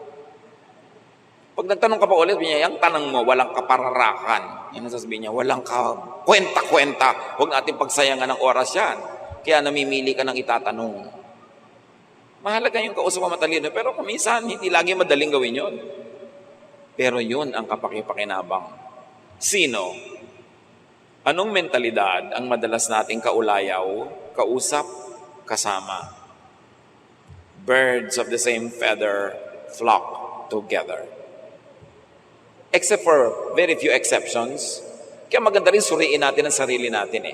Pag nagtanong ka pa ulit, yung tanong mo, walang kapararakan. Yan ang sasabihin niya, walang kwenta-kwenta. Huwag natin pagsayangan ng oras yan. Kaya namimili ka ng itatanong. Mahalaga yung kausap mo matalino, pero kuminsan, hindi lagi madaling gawin yon. Pero yun ang kapakipakinabang. Sino? Anong mentalidad ang madalas nating kaulayaw, kausap, kasama? Birds of the same feather flock together. Except for very few exceptions, kaya maganda rin suriin natin ang sarili natin eh.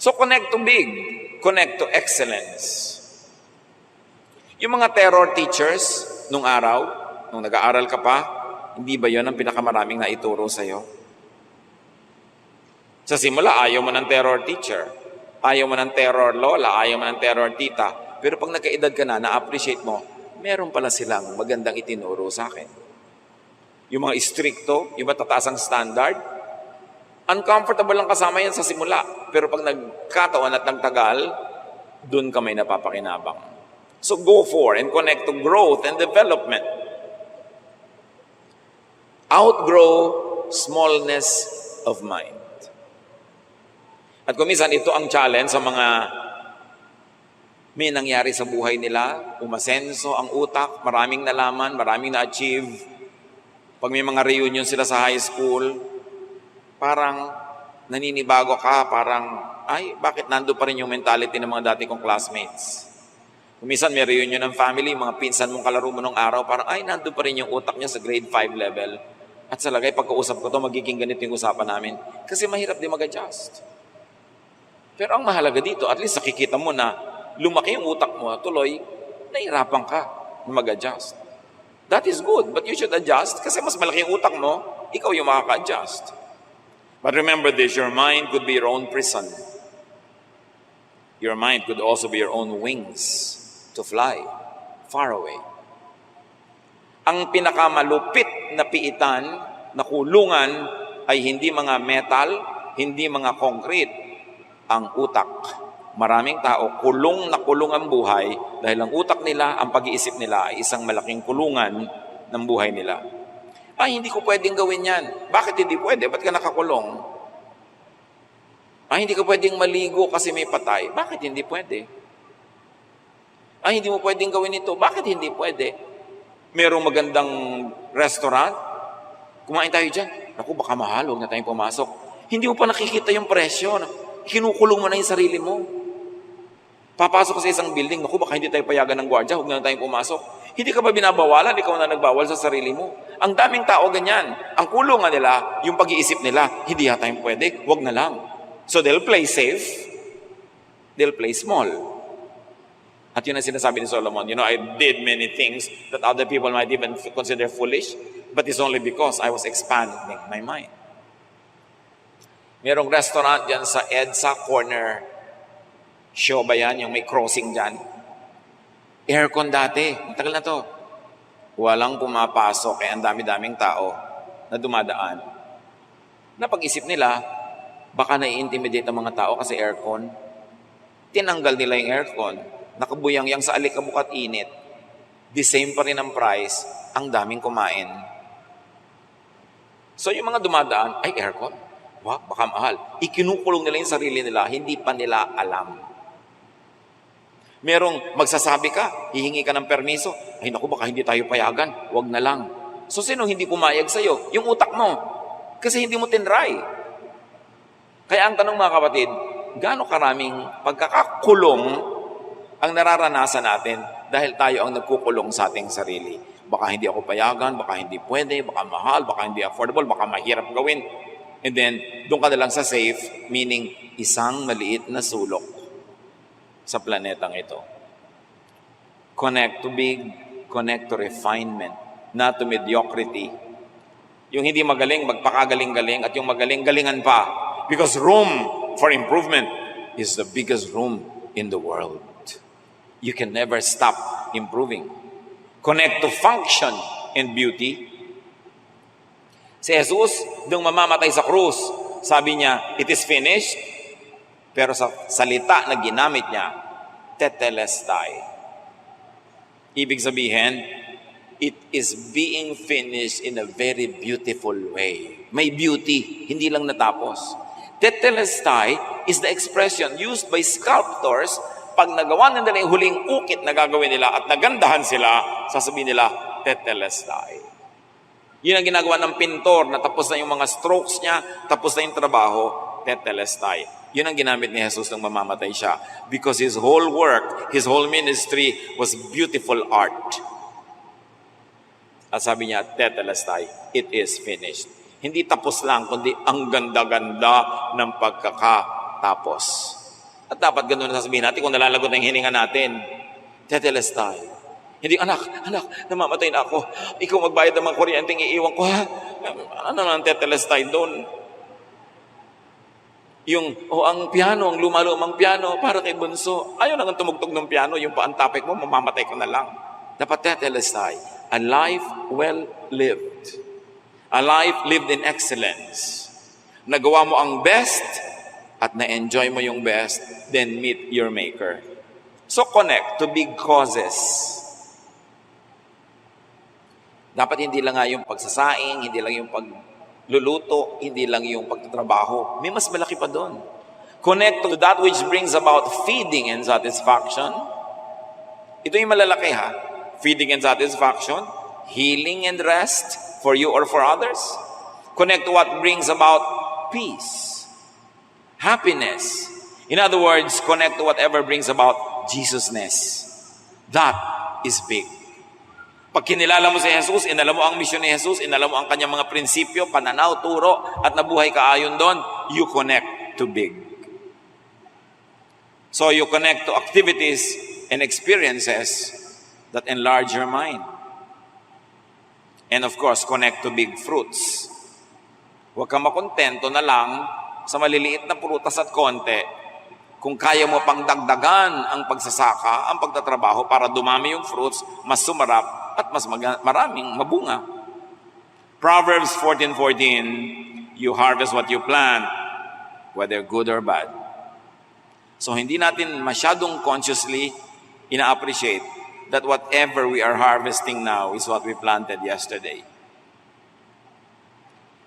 So connect to big, connect to excellence. Yung mga terror teachers nung araw, nung nag-aaral ka pa, hindi ba yon ang pinakamaraming naituro sa'yo? Sa simula, ayaw mo ng terror teacher. Ayaw mo ng terror lola, ayaw mo ng terror tita. Pero pag nagkaedad ka na-appreciate mo, meron pala silang magandang itinuro sa akin. Yung mga istrikto, yung matataas ang standard, uncomfortable lang kasama yan sa simula. Pero pag nagkataon at nagtagal, dun ka may napapakinabang. So go for and connect to growth and development. Outgrow smallness of mind. At kuminsan, ito ang challenge sa mga may nangyari sa buhay nila, umasenso ang utak, maraming nalaman, maraming na-achieve. Pag may mga reunion sila sa high school, parang naninibago ka, parang, ay, bakit nando pa rin yung mentality ng mga dati kong classmates? Kuminsan may reunion ng family, mga pinsan mong kalaro mo nung araw, parang, ay, nando pa rin yung utak niya sa grade 5 level. At sa lagay, pagkausap ko to, magiging ganito yung usapan namin. Kasi mahirap din mag-adjust. Pero ang mahalaga dito, at least nakikita mo na lumaki yung utak mo, tuloy, nahirapan ka na mag-adjust. That is good, but you should adjust kasi mas malaki yung utak mo, ikaw yung makaka-adjust. But remember this, your mind could be your own prison. Your mind could also be your own wings to fly far away. Ang pinakamalupit na piitan, na kulungan, ay hindi mga metal, hindi mga concrete, ang utak. Maraming tao, kulong na kulong ang buhay dahil ang utak nila, ang pag-iisip nila ay isang malaking kulungan ng buhay nila. Ay, hindi ko pwedeng gawin yan. Bakit hindi pwede? Ba't ka nakakulong? Ay, hindi ko pwedeng maligo kasi may patay. Bakit hindi pwede? Ay, hindi mo pwedeng gawin ito. Bakit hindi pwede? Merong magandang restaurant. Kumain tayo dyan. Naku, baka mahal. Huwag na tayong pumasok. Hindi mo pa nakikita yung presyo. Kinukulong mo na yung sarili mo. Papasok ka sa isang building, naku, baka hindi tayo payagan ng gwardiya, huwag na tayong pumasok. Hindi ka ba binabawalan? Ikaw na nagbawal sa sarili mo. Ang daming tao ganyan. Ang kulungan nila, yung pag-iisip nila, hindi yata yung pwede, huwag na lang. So they'll play safe, they'll play small. At yun ang sinasabi ni Solomon, I did many things that other people might even consider foolish, but it's only because I was expanding my mind. Merong restaurant dyan sa EDSA Corner. Show ba yan? Yung may crossing dyan. Aircon dati. Tagal na to. Walang pumapasok. Kaya ang dami-daming tao na dumadaan. Napag-isip nila, baka nai-intimidate ang mga tao kasi aircon. Tinanggal nila yung aircon. Nakabuyang-yang sa alikabok at init. The same pa rin ang price. Ang daming kumain. So yung mga dumadaan, ay aircon. Wow, baka mahal. Ikinukulong nila yung sarili nila. Hindi pa nila alam. Merong magsasabi ka, hihingi ka ng permiso. Ay naku, baka hindi tayo payagan. Huwag na lang. So sino hindi pumayag sa'yo? Yung utak mo. Kasi hindi mo tinry. Kaya ang tanong mga kapatid, gaano karaming pagkakakulong ang nararanasan natin dahil tayo ang nagkukulong sa ating sarili. Baka hindi ako payagan, baka hindi pwede, baka mahal, baka hindi affordable, baka mahirap gawin. And then, doon ka na lang sa safe, meaning isang maliit na sulok sa planetang ito. Connect to big, connect to refinement, not to mediocrity. Yung hindi magaling, magpakagaling-galing, at yung magaling-galingan pa. Because room for improvement is the biggest room in the world. You can never stop improving. Connect to function and beauty. Si Jesus, nung mamamatay sa krus, sabi niya, it is finished. Pero sa salita na ginamit niya, tetelestai. Ibig sabihin, it is being finished in a very beautiful way. May beauty, hindi lang natapos. Tetelestai is the expression used by sculptors pag nagawa nila yung huling ukit na gagawin nila at nagandahan sila, sasabihin nila, tetelestai. Yun ang ginagawa ng pintor na tapos na yung mga strokes niya, tapos na yung trabaho, tetelestai. Yun ang ginamit ni Jesus nang mamamatay siya. Because his whole work, his whole ministry was beautiful art. At sabi niya, tetelestai, it is finished. Hindi tapos lang, kundi ang ganda-ganda ng pagkakatapos. At dapat ganoon na sasabihin natin kung nalalagot ang hininga natin. Tetelestai. Hindi, anak, namamatay na ako. Ikaw magbayad ng mga kuryenteng iiwan ko, ha? Ano ang tetelestai doon? Yung, ang piano, ang lumalumang piano, para kay Bunso. Ayaw nang tumugtog ng piano, yung paantapik mo, mamamatay ka na lang. Dapat tetelestai. A life well lived. A life lived in excellence. Nagawa mo ang best at na-enjoy mo yung best, then meet your Maker. So connect to big causes. Dapat hindi lang nga yung pagsasaing, hindi lang yung pagluluto, hindi lang yung pagtatrabaho. May mas malaki pa doon. Connect to that which brings about feeding and satisfaction. Ito yung malalaki, ha? Feeding and satisfaction, healing and rest for you or for others. Connect to what brings about peace, happiness. In other words, connect to whatever brings about Jesusness. That is big. Pag kinilala mo si Jesus, inala mo ang misyon ni Jesus, inala mo ang kanyang mga prinsipyo, pananaw, turo, at nabuhay ka ayon doon, you connect to big. So you connect to activities and experiences that enlarge your mind. And of course, connect to big fruits. Huwag kang makontento na lang sa maliliit na prutas at konti. Kung kaya mo pang dagdagan ang pagsasaka, ang pagtatrabaho para dumami yung fruits, mas sumarap at mas maraming mabunga. Proverbs 14:14, you harvest what you plant, whether good or bad. So hindi natin masyadong consciously ina-appreciate that whatever we are harvesting now is what we planted yesterday.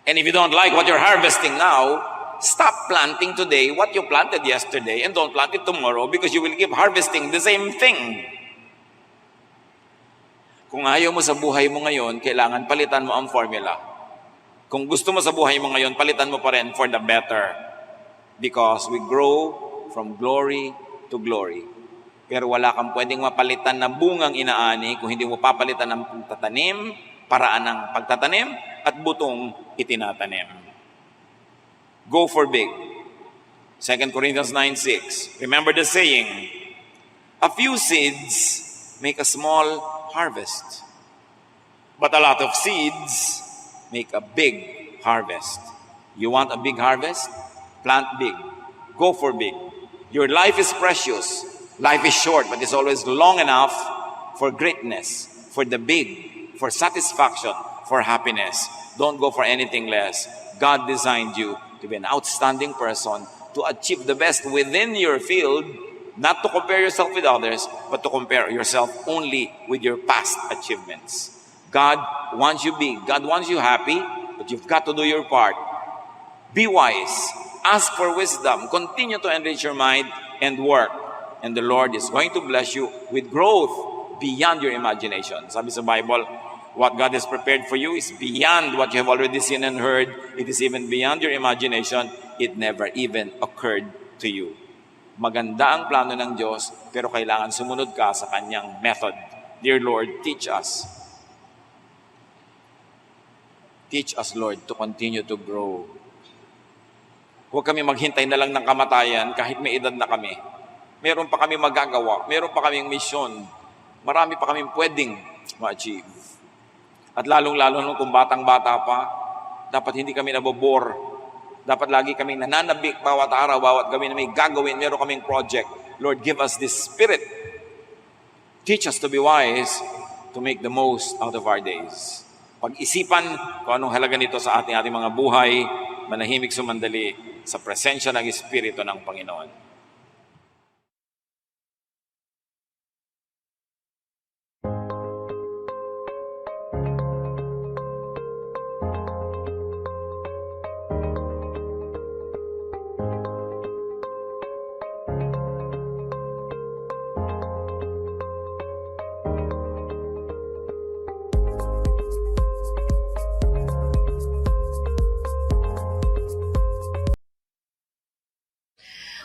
And if you don't like what you're harvesting now, stop planting today what you planted yesterday and don't plant it tomorrow because you will keep harvesting the same thing. Kung ayaw mo sa buhay mo ngayon, kailangan palitan mo ang formula. Kung gusto mo sa buhay mo ngayon, palitan mo pa rin for the better. Because we grow from glory to glory. Pero wala kang pwedeng mapalitan na bungang inaani kung hindi mo papalitan ng pagtatanim, paraan ng pagtatanim, at butong itinatanim. Go for big. 2 Corinthians 9:6. Remember the saying, a few seeds make a small harvest. But a lot of seeds make a big harvest. You want a big harvest? Plant big. Go for big. Your life is precious. Life is short, but it's always long enough for greatness, for the big, for satisfaction, for happiness. Don't go for anything less. God designed you to be an outstanding person, to achieve the best within your field, not to compare yourself with others, but to compare yourself only with your past achievements. God wants you big. God wants you happy, but you've got to do your part. Be wise. Ask for wisdom. Continue to enrich your mind and work. And the Lord is going to bless you with growth beyond your imagination. Sabi sa Bible, what God has prepared for you is beyond what you have already seen and heard. It is even beyond your imagination. It never even occurred to you. Maganda ang plano ng Diyos, pero kailangan sumunod ka sa Kanyang method. Dear Lord, teach us. Teach us, Lord, to continue to grow. Huwag kami maghintay na lang ng kamatayan kahit may edad na kami. Meron pa kami magagawa, meron pa kaming misyon. Marami pa kaming pwedeng ma-achieve. At lalong-lalo kung batang-bata pa, dapat hindi kami nabobore. Dapat lagi kaming nananabik bawat araw, bawat gawin na may gagawin, meron kaming project. Lord, give us this spirit. Teach us to be wise to make the most out of our days. Pag-isipan kung anong halaga nito sa ating mga buhay, manahimik sumandali sa presensya ng Espiritu ng Panginoon.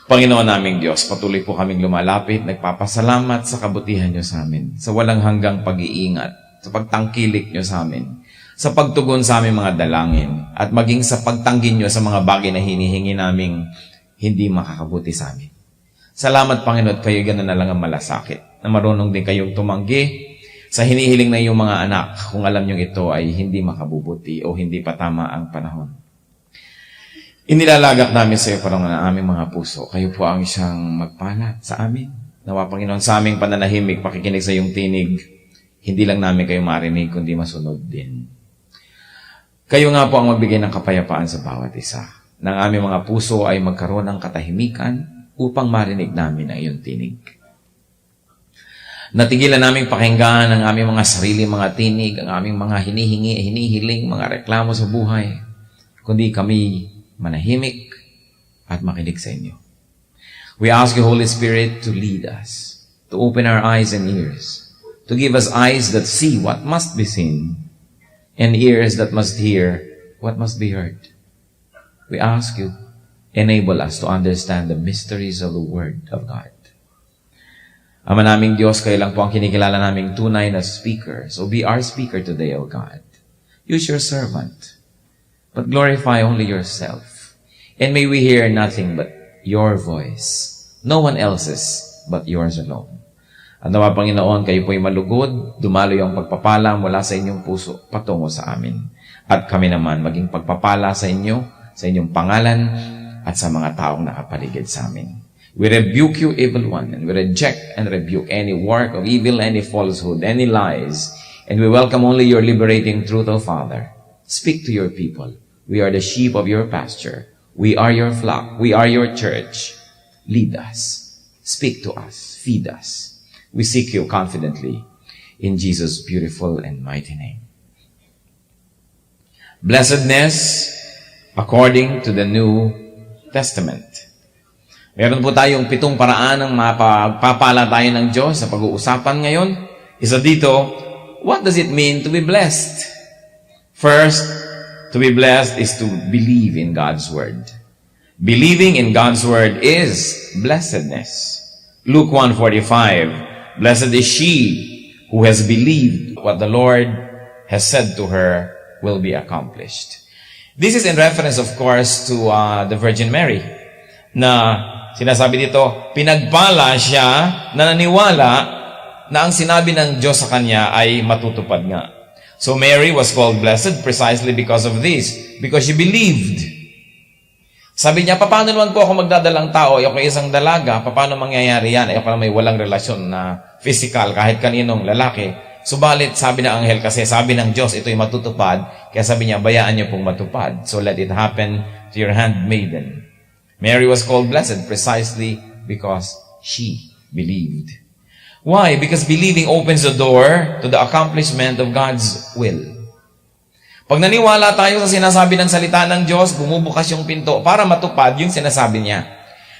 Panginoon naming Diyos, patuloy po kaming lumalapit, nagpapasalamat sa kabutihan niyo sa amin, sa walang hanggang pag-iingat, sa pagtangkilik niyo sa amin, sa pagtugon sa aming mga dalangin, at maging sa pagtanggin niyo sa mga bagay na hinihingi naming hindi makakabuti sa amin. Salamat Panginoon, kayo gano'n na lang ang malasakit, na marunong din kayong tumanggi sa hinihiling na iyong mga anak kung alam niyo ito ay hindi makabubuti o hindi pa tama ang panahon. Inilalagak namin sa iyo parang ng aming mga puso. Kayo po ang isang magpalat sa amin. Nawa Panginoon sa aming pananahimik, pakikinig sa iyong tinig. Hindi lang namin kayo marinig, kundi masunod din. Kayo nga po ang magbigay ng kapayapaan sa bawat isa. Nang aming mga puso ay magkaroon ng katahimikan upang marinig namin ang iyong tinig. Natigilan naming pakinggan ang aming mga sarili, mga tinig, ang aming mga hinihingi, hinihiling, mga reklamo sa buhay. Kundi kami manahimik at makinig sa inyo. We ask you, Holy Spirit, to lead us, to open our eyes and ears, to give us eyes that see what must be seen, and ears that must hear what must be heard. We ask you, enable us to understand the mysteries of the Word of God. Ama naming Diyos, kayo lang po ang kinikilala naming tunay na speaker. So be our speaker today, O God. Use your servant, but glorify only yourself. And may we hear nothing but your voice. No one else's but yours alone. At nawa Panginoon, kayo po'y malugod, dumaloy ang pagpapala mula sa inyong puso patungo sa amin. At kami naman maging pagpapala sa inyo, sa inyong pangalan, at sa mga taong nakapaligid sa amin. We rebuke you, evil one, and we reject and rebuke any work of evil, any falsehood, any lies, and we welcome only your liberating truth, O Father. Speak to your people. We are the sheep of your pasture. We are your flock. We are your church. Lead us. Speak to us. Feed us. We seek you confidently in Jesus' beautiful and mighty name. Blessedness according to the New Testament. Meron po tayong 7 paraan ng mapagpapala tayo ng Diyos sa pag-uusapan ngayon. Isa dito, what does it mean to be blessed? First, to be blessed is to believe in God's Word. Believing in God's Word is blessedness. Luke 1:45, blessed is she who has believed what the Lord has said to her will be accomplished. This is in reference, of course, to the Virgin Mary, na sinasabi dito, pinagpala siya na naniwala na ang sinabi ng Diyos sa kanya ay matutupad nga. So Mary was called blessed precisely because of this, because she believed. Sabi niya, paano naman po ako magdadalang tao? Ako isang dalaga, paano mangyayari yan? Ako na may walang relasyon na physical, kahit kaninong lalaki. Subalit, sabi ng anghel, kasi sabi ng Diyos, ito'y matutupad. Kaya sabi niya, bayaan niyo pong matupad. So let it happen to your handmaiden. Mary was called blessed precisely because she believed. Why? Because believing opens the door to the accomplishment of God's will. Pag naniwala tayo sa sinasabi ng salita ng Diyos, bumubukas yung pinto para matupad yung sinasabi niya.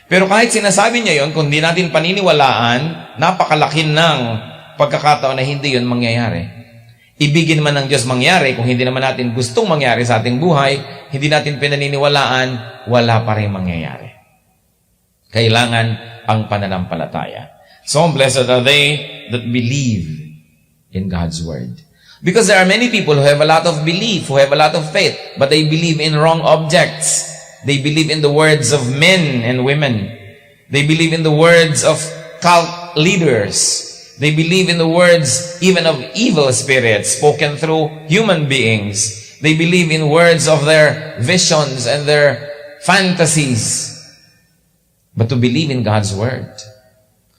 Pero kahit sinasabi niya yon, kung di natin paniniwalaan, napakalaki ng pagkakataon na hindi yun mangyayari. Ibigin man ng Diyos mangyari, kung hindi naman natin gustong mangyari sa ating buhay, hindi natin pinaniniwalaan, wala pa rin mangyayari. Kailangan ang pananampalataya. So blessed are they that believe in God's Word. Because there are many people who have a lot of belief, who have a lot of faith, but they believe in wrong objects. They believe in the words of men and women. They believe in the words of cult leaders. They believe in the words even of evil spirits spoken through human beings. They believe in words of their visions and their fantasies. But to believe in God's word.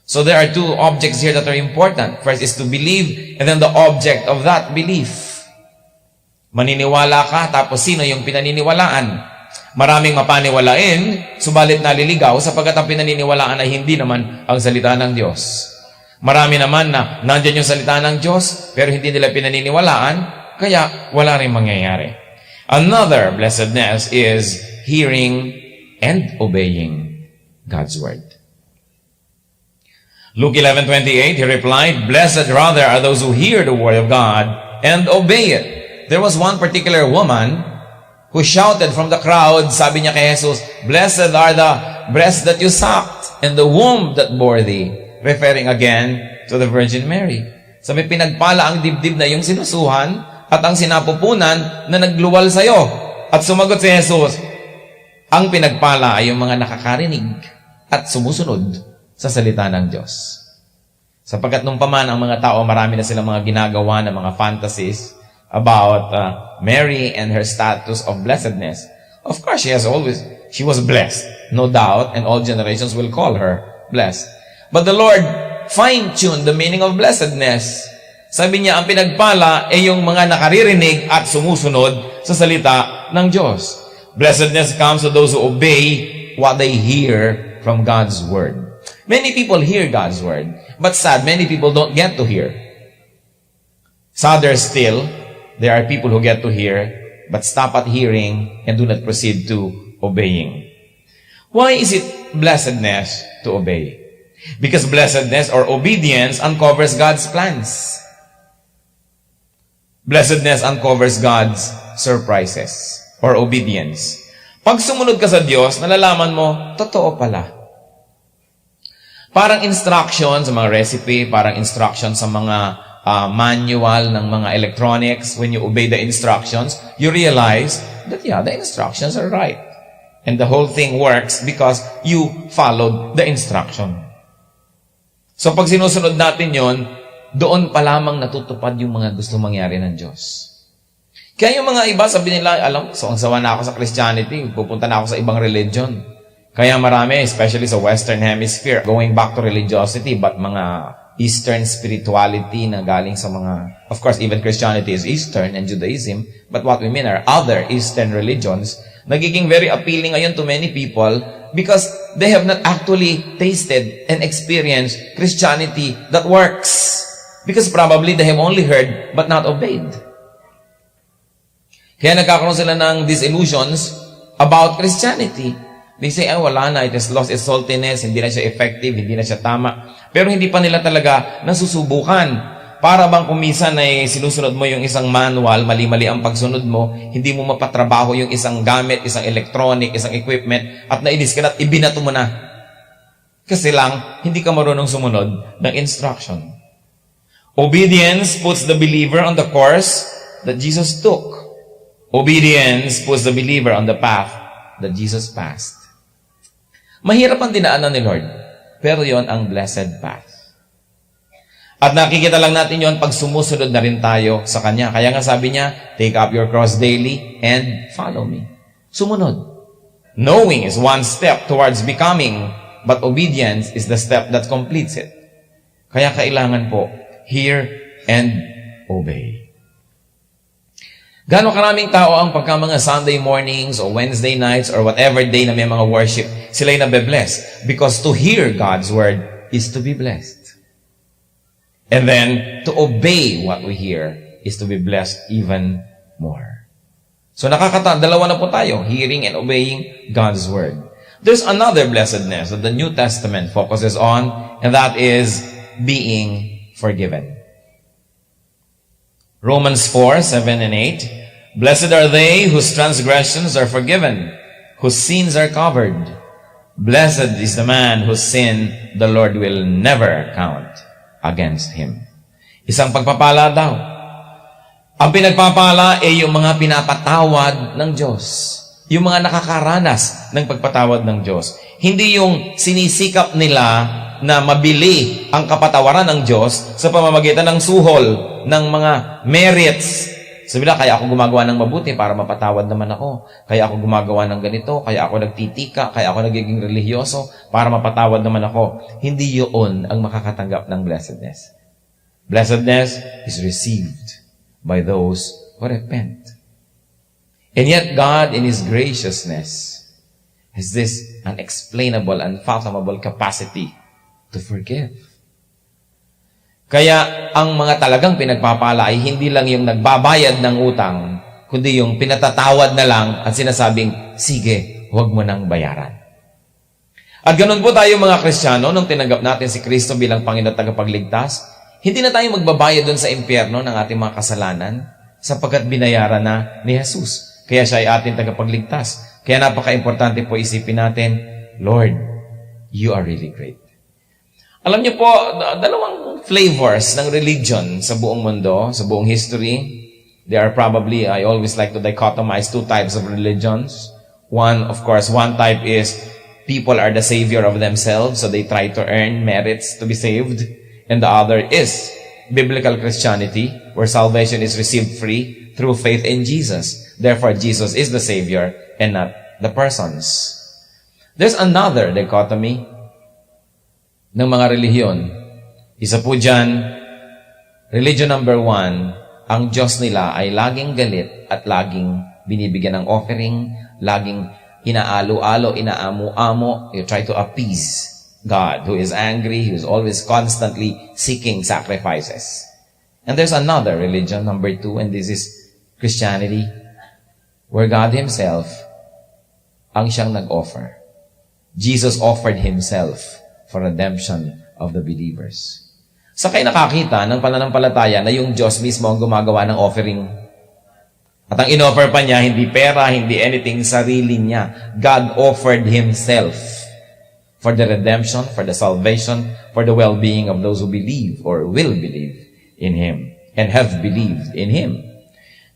So there are two objects here that are important. First is to believe, and then the object of that belief. Maniniwala ka, tapos sino yung pinaniniwalaan? Maraming mapaniwalain, subalit naliligaw sapagkat ang pinaniniwalaan ay hindi naman ang salita ng Diyos. Marami naman na nandyan yung salita ng Diyos, pero hindi nila pinaniniwalaan, kaya wala rin mangyayari. Another blessedness is hearing and obeying God's word. Luke 11:28, he replied, "Blessed rather are those who hear the word of God and obey it." There was one particular woman who shouted from the crowd, sabi niya kay Jesus, "Blessed are the breasts that you sucked and the womb that bore thee," referring again to the Virgin Mary. Sabi, pinagpala ang dibdib na yung sinusuhan at ang sinapupunan na nagluwal sa'yo. At sumagot si Jesus, ang pinagpala ay yung mga nakakarinig at sumusunod sa salita ng Diyos. Sapagkat nung paman ang mga tao, marami na silang mga ginagawa na mga fantasies about Mary and her status of blessedness. Of course, she was blessed, no doubt, and all generations will call her blessed. But the Lord fine-tuned the meaning of blessedness. Sabi niya, ang pinagpala ay yung mga nakaririnig at sumusunod sa salita ng Diyos. Blessedness comes to those who obey what they hear from God's word. Many people hear God's word, but sad, many people don't get to hear. Sadder still, there are people who get to hear, but stop at hearing and do not proceed to obeying. Why is it blessedness to obey? Because blessedness or obedience uncovers God's plans. Blessedness uncovers God's surprises or obedience. Pag sumunod ka sa Diyos, nalalaman mo, totoo pala. Parang instruction sa mga recipe, parang instruction sa mga manual ng mga electronics. When you obey the instructions, you realize that, the instructions are right. And the whole thing works because you followed the instruction. So pag sinusunod natin yon, doon pa lamang natutupad yung mga gusto mangyari ng Diyos. Kaya yung mga iba, sabi nila, so ang sawa na ako sa Christianity, pupunta na ako sa ibang religion. Kaya marami, especially sa Western Hemisphere, going back to religiosity, but mga Eastern spirituality na galing sa mga, of course, even Christianity is Eastern and Judaism, but what we mean are other Eastern religions, nagiging very appealing ngayon to many people because they have not actually tasted and experienced Christianity that works. Because probably they have only heard but not obeyed. Kaya nagkakaroon sila ng disillusions about Christianity. They say, wala na, it has lost its saltiness, hindi na siya effective, hindi na siya tama. Pero hindi pa nila talaga nasusubukan. Para bang kumisan ay sinusunod mo yung isang manual, mali-mali ang pagsunod mo, hindi mo mapatrabaho yung isang gamit, isang electronic, isang equipment, at nainis ka na at ibinato mo na. Kasi lang, hindi ka marunong sumunod ng instruction. Obedience puts the believer on the course that Jesus took. Obedience puts the believer on the path that Jesus passed. Mahirap ang dinaanan ni Lord, pero yon ang blessed path. At nakikita lang natin yon pag sumusunod na rin tayo sa Kanya. Kaya nga sabi niya, take up your cross daily and follow me. Sumunod. Knowing is one step towards becoming, but obedience is the step that completes it. Kaya kailangan po, hear and obey. Gano'ng karaming tao ang pagka mga Sunday mornings or Wednesday nights or whatever day na may mga worship, sila'y nabe-bless. Because to hear God's word is to be blessed. And then, to obey what we hear is to be blessed even more. So dalawa na po tayo, hearing and obeying God's word. There's another blessedness that the New Testament focuses on, and that is being forgiven. Romans 4:7 and 8. Blessed are they whose transgressions are forgiven, whose sins are covered. Blessed is the man whose sin the Lord will never count against him. Isang pagpapala daw. Ang pinagpapala ay yung mga pinapatawad ng Diyos. Yung mga nakakaranas ng pagpatawad ng Diyos. Hindi yung sinisikap nila na mabili ang kapatawaran ng Diyos sa pamamagitan ng suhol, ng mga merits. Sabi nila, kaya ako gumagawa ng mabuti para mapatawad naman ako. Kaya ako gumagawa ng ganito, kaya ako nagtitika, kaya ako nagiging relihiyoso para mapatawad naman ako. Hindi yun ang makakatanggap ng blessedness. Blessedness is received by those who repent. And yet God, in His graciousness, has this unexplainable, unfathomable capacity to forgive. Kaya ang mga talagang pinagpapala ay hindi lang yung nagbabayad ng utang, kundi yung pinatatawad na lang at sinasabing, sige, huwag mo nang bayaran. At ganun po tayo mga Kristiyano, nung tinanggap natin si Kristo bilang Panginoon at tagapagligtas, hindi na tayo magbabayad doon sa impyerno ng ating mga kasalanan sapagkat binayaran na ni Jesus. Kaya siya ay ating tagapagligtas. Kaya napaka-importante po isipin natin, Lord, you are really great. Alam niyo po, dalawang flavors ng religion sa buong mundo, sa buong history. There are probably, I always like to dichotomize two types of religions. One, of course, one type is people are the savior of themselves, so they try to earn merits to be saved. And the other is biblical Christianity, where salvation is received free through faith in Jesus. Therefore, Jesus is the Savior and not the persons. There's another dichotomy ng mga relihiyon. Isa po dyan, religion number 1, ang Diyos nila ay laging galit at laging binibigyan ng offering, laging inaalo-alo, inaamu-amo. You try to appease God, who is angry, who is always constantly seeking sacrifices. And there's another religion, number 2, and this is Christianity, where God Himself ang siyang nag-offer. Jesus offered Himself for redemption of the believers. Sa kayo nakakita ng pananampalataya na yung Diyos mismo ang gumagawa ng offering. At ang in-offer pa niya, hindi pera, hindi anything, sarili niya. God offered Himself for the redemption, for the salvation, for the well-being of those who believe or will believe in Him and have believed in Him.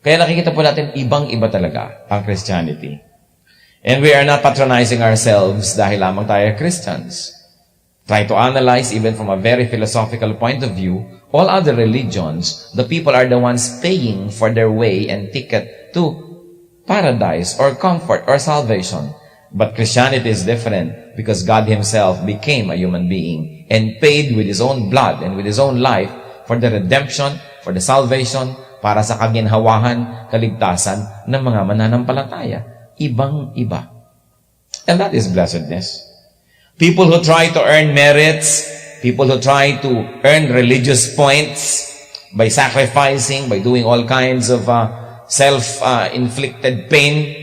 Kaya nakikita po natin, ibang-iba talaga ang Christianity. And we are not patronizing ourselves dahil lamang tayo Christians. Try to analyze, even from a very philosophical point of view, all other religions, the people are the ones paying for their way and ticket to paradise or comfort or salvation. But Christianity is different because God Himself became a human being and paid with His own blood and with His own life for the redemption, for the salvation, para sa kaginhawahan, kaligtasan ng mga mananampalataya. Ibang-iba. And that is blessedness. People who try to earn merits, people who try to earn religious points by sacrificing, by doing all kinds of self-inflicted pain,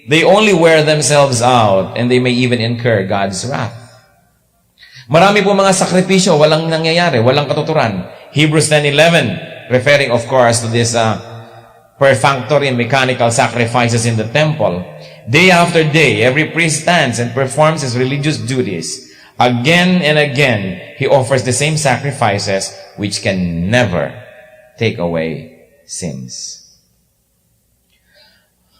they only wear themselves out and they may even incur God's wrath. Marami po mga sakripisyo, walang nangyayari, walang katuturan. Hebrews 10:11, referring of course to this perfunctory and mechanical sacrifices in the temple. Day after day, every priest stands and performs his religious duties. Again and again, he offers the same sacrifices which can never take away sins.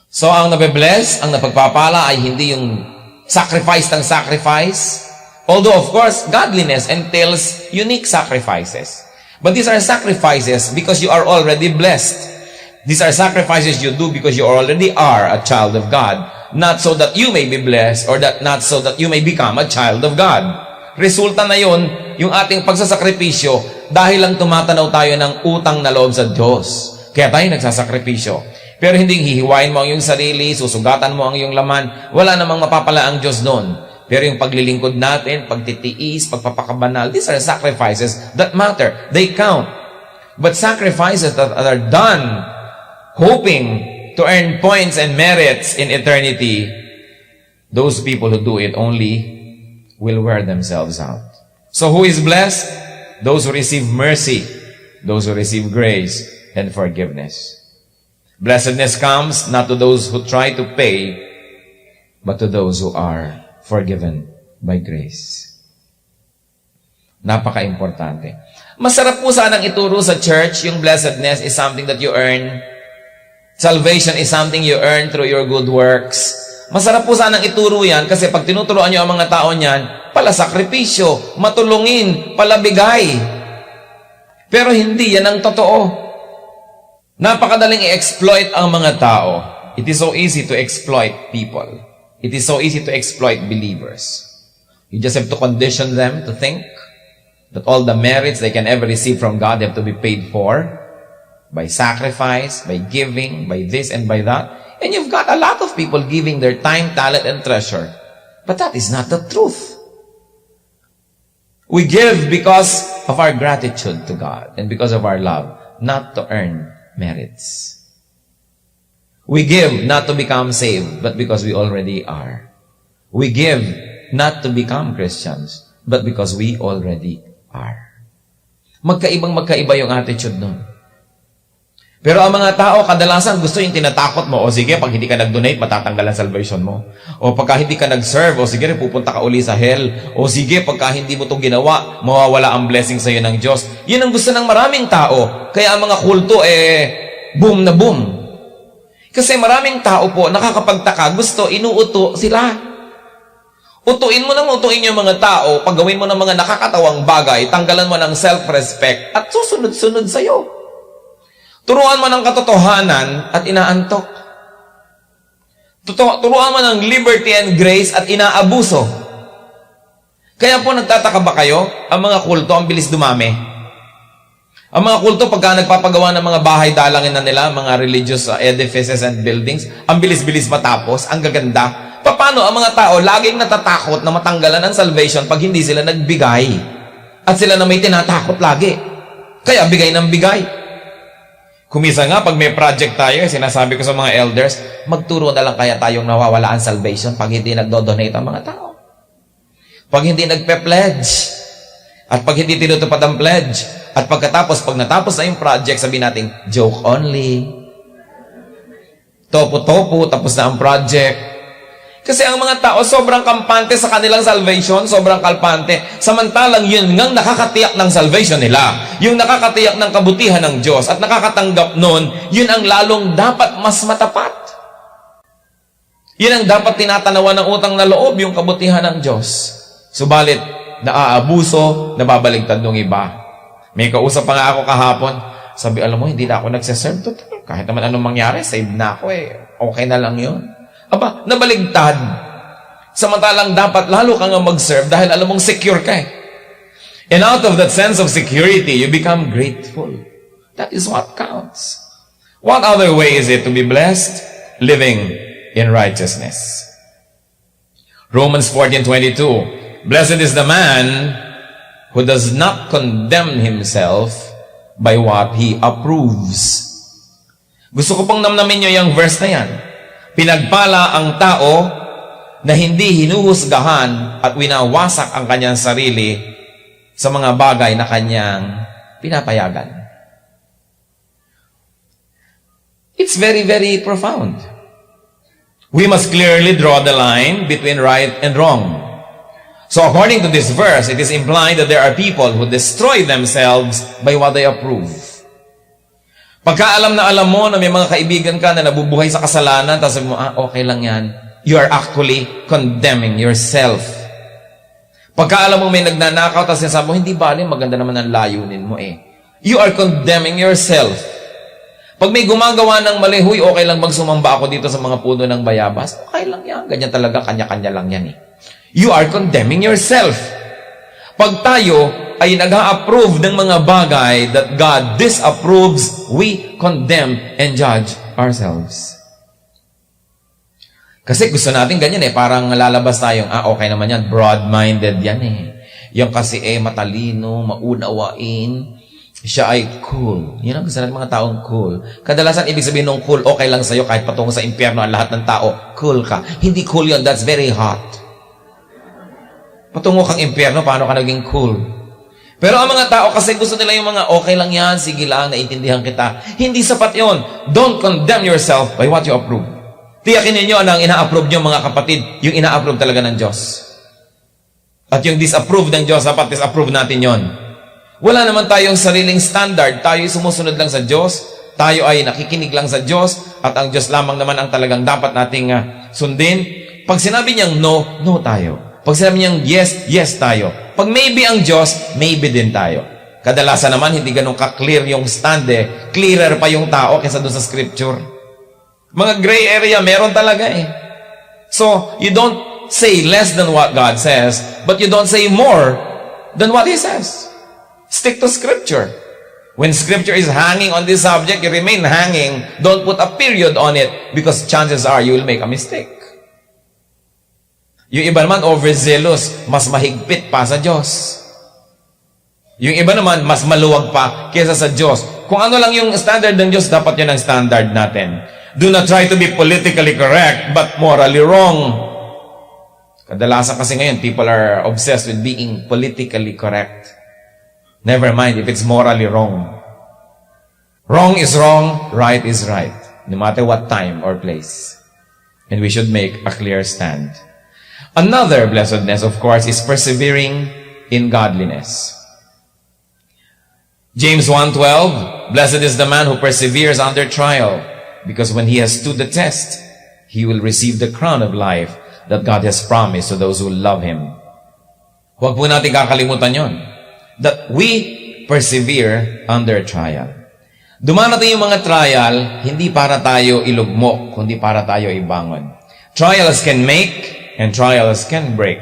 So, ang nabe-bless, ang napagpapala ay hindi yung sacrifice ng sacrifice. Although, of course, godliness entails unique sacrifices. But these are sacrifices because you are already blessed. These are sacrifices you do because you already are a child of God. Not so that you may be blessed or not so that you may become a child of God. Resulta na yun, yung ating pagsasakripisyo dahil lang tumatanaw tayo ng utang na loob sa Diyos. Kaya tayo nagsasakripisyo. Pero hindi hihiwain mo ang iyong sarili, susugatan mo ang iyong laman, wala namang mapapala ang Diyos doon. Pero yung paglilingkod natin, pagtitiis, pagpapakabanal, these are sacrifices that matter. They count. But sacrifices that are done hoping to earn points and merits in eternity, those people who do it only will wear themselves out. So who is blessed? Those who receive mercy, those who receive grace and forgiveness. Blessedness comes not to those who try to pay, but to those who are forgiven by grace. Napaka-importante. Masarap po sanang ituro sa church, yung blessedness is something that you earn. Salvation is something you earn through your good works. Masarap po sanang ituro yan kasi pag tinuturuan nyo ang mga tao niyan, palasakripisyo, matulungin, palabigay. Pero hindi yan ang totoo. Napakadaling i-exploit ang mga tao. It is so easy to exploit people. It is so easy to exploit believers. You just have to condition them to think that all the merits they can ever receive from God have to be paid for by sacrifice, by giving, by this and by that. And you've got a lot of people giving their time, talent, and treasure. But that is not the truth. We give because of our gratitude to God and because of our love, not to earn merits. We give not to become saved, but because we already are. We give not to become Christians, but because we already are. Magkaiba yung attitude nun. Pero ang mga tao, kadalasan gusto yung tinatakot mo. O sige, pag hindi ka nag-donate, matatanggal ang salvation mo. O pagka hindi ka nag-serve, o sige, pupunta ka uli sa hell. O sige, pagka hindi mo itong ginawa, mawawala ang blessing sa iyo ng Diyos. Yun ang gusto ng maraming tao. Kaya ang mga kulto, boom na boom. Kasi maraming tao po, nakakapagtaka, gusto, inuuto sila. Utuin mo nang utuin yung mga tao, paggawin mo ng mga nakakatawang bagay, tanggalan mo ng self-respect, at susunod-sunod sa'yo. Turuan mo ng katotohanan at inaantok. Turuan mo ng liberty and grace at inaabuso. Kaya po nagtataka ba kayo, ang mga kulto, ang bilis dumami? Ang mga kulto, pagka nagpapagawa ng mga bahay dalangin na nila, mga religious edifices and buildings, ang bilis-bilis matapos, ang gaganda. Paano ang mga tao laging natatakot na matanggalan ng salvation pag hindi sila nagbigay? At sila na may tinatakot lagi. Kaya bigay ng bigay. Kumisa nga, pag may project tayo, sinasabi ko sa mga elders, magturo na lang kaya tayong nawawala ang salvation pag hindi nagdo-donate ang mga tao. Pag hindi nagpe-pledge, at pag hindi tinutupad ang pledge, at pagkatapos, pag natapos na yung project, sabihin natin, joke only. Topo-topo, tapos na ang project. Kasi ang mga tao, sobrang kampante sa kanilang salvation, sobrang kalpante. Samantalang yun ngang nakakatiyak ng salvation nila. Yung nakakatiyak ng kabutihan ng Diyos at nakakatanggap nun, yun ang lalong dapat mas matapat. Yun ang dapat tinatanawan ng utang na loob, yung kabutihan ng Diyos. Subalit, naaabuso, nababaligtad ng iba. May kausap pa nga ako kahapon. Sabi, alam mo, hindi na ako nagsiserve to. Kahit naman anong mangyari, save na ako Okay na lang yun. Aba, nabaligtad. Samantalang dapat lalo ka nga mag-serve dahil alam mong secure ka And out of that sense of security, you become grateful. That is what counts. What other way is it to be blessed? Living in righteousness. Romans 14:22. Blessed is the man who does not condemn himself by what he approves. Gusto ko pong namnamin nyo yung verse na yan. Pinagpala ang tao na hindi hinuhusgahan at winawasak ang kanyang sarili sa mga bagay na kanyang pinapayagan. It's very, very profound. We must clearly draw the line between right and wrong. So according to this verse, it is implied that there are people who destroy themselves by what they approve. Pagka alam mo na may mga kaibigan ka na nabubuhay sa kasalanan, tapos sabi mo, okay lang yan, you are actually condemning yourself. Pagka alam mo may nagnanakaw, tapos sabi mo, hindi bali, maganda naman ang layunin mo You are condemning yourself. Pag may gumagawa ng mali, huy, okay lang magsumamba ako dito sa mga puno ng bayabas, okay lang yan, ganyan talaga, kanya-kanya lang yan You are condemning yourself. Pag tayo ay nag-a-approve ng mga bagay that God disapproves, we condemn and judge ourselves. Kasi gusto natin ganyan parang lalabas tayong, okay naman yan, broad-minded yan Yung kasi matalino, maunawain, siya ay cool. Yun ang gusto natin mga taong cool. Kadalasan, ibig sabihin ng cool, okay lang sa'yo kahit patungo sa impyerno ang lahat ng tao, cool ka. Hindi cool yun, that's very hot. Patungo kang impyerno, paano ka naging cool? Pero ang mga tao kasi gusto nila yung mga okay lang yan, sige lang, naiintindihan kita. Hindi sapat yon. Don't condemn yourself by what you approve. Tiyakin ninyo na ang ina-approve nyo mga kapatid, yung ina-approve talaga ng Diyos. At yung disapprove ng Diyos, dapat disapprove natin yon. Wala naman tayong sariling standard. Tayo ay sumusunod lang sa Diyos. Tayo ay nakikinig lang sa Diyos. At ang Diyos lamang naman ang talagang dapat nating sundin. Pag sinabi niyang no, no tayo. Pag sinabi niyang yes, yes tayo. Pag maybe ang Diyos, maybe din tayo. Kadalasan naman, hindi ganun ka-clear yung stand eh. Clearer pa yung tao kaysa doon sa scripture. Mga gray area, meron talaga eh. So, you don't say less than what God says, but you don't say more than what He says. Stick to scripture. When scripture is hanging on this subject, you remain hanging. Don't put a period on it because chances are you will make a mistake. Yung iba naman overzealous, mas mahigpit pa sa Diyos. Yung iba naman, mas maluwag pa kaysa sa Diyos. Kung ano lang yung standard ng Diyos, dapat yun ang standard natin. Do not try to be politically correct, but morally wrong. Kadalasan kasi ngayon, people are obsessed with being politically correct. Never mind if it's morally wrong. Wrong is wrong, right is right. No matter what time or place. And we should make a clear stand. Another blessedness, of course, is persevering in godliness. James 1:12, blessed is the man who perseveres under trial, because when he has stood the test, he will receive the crown of life that God has promised to those who love Him. Huwag po natin kakalimutan yon. That we persevere under trial. Dumarating yung mga trial, hindi para tayo ilugmok, kundi para tayo ibangon. Trials can make, and trials can break.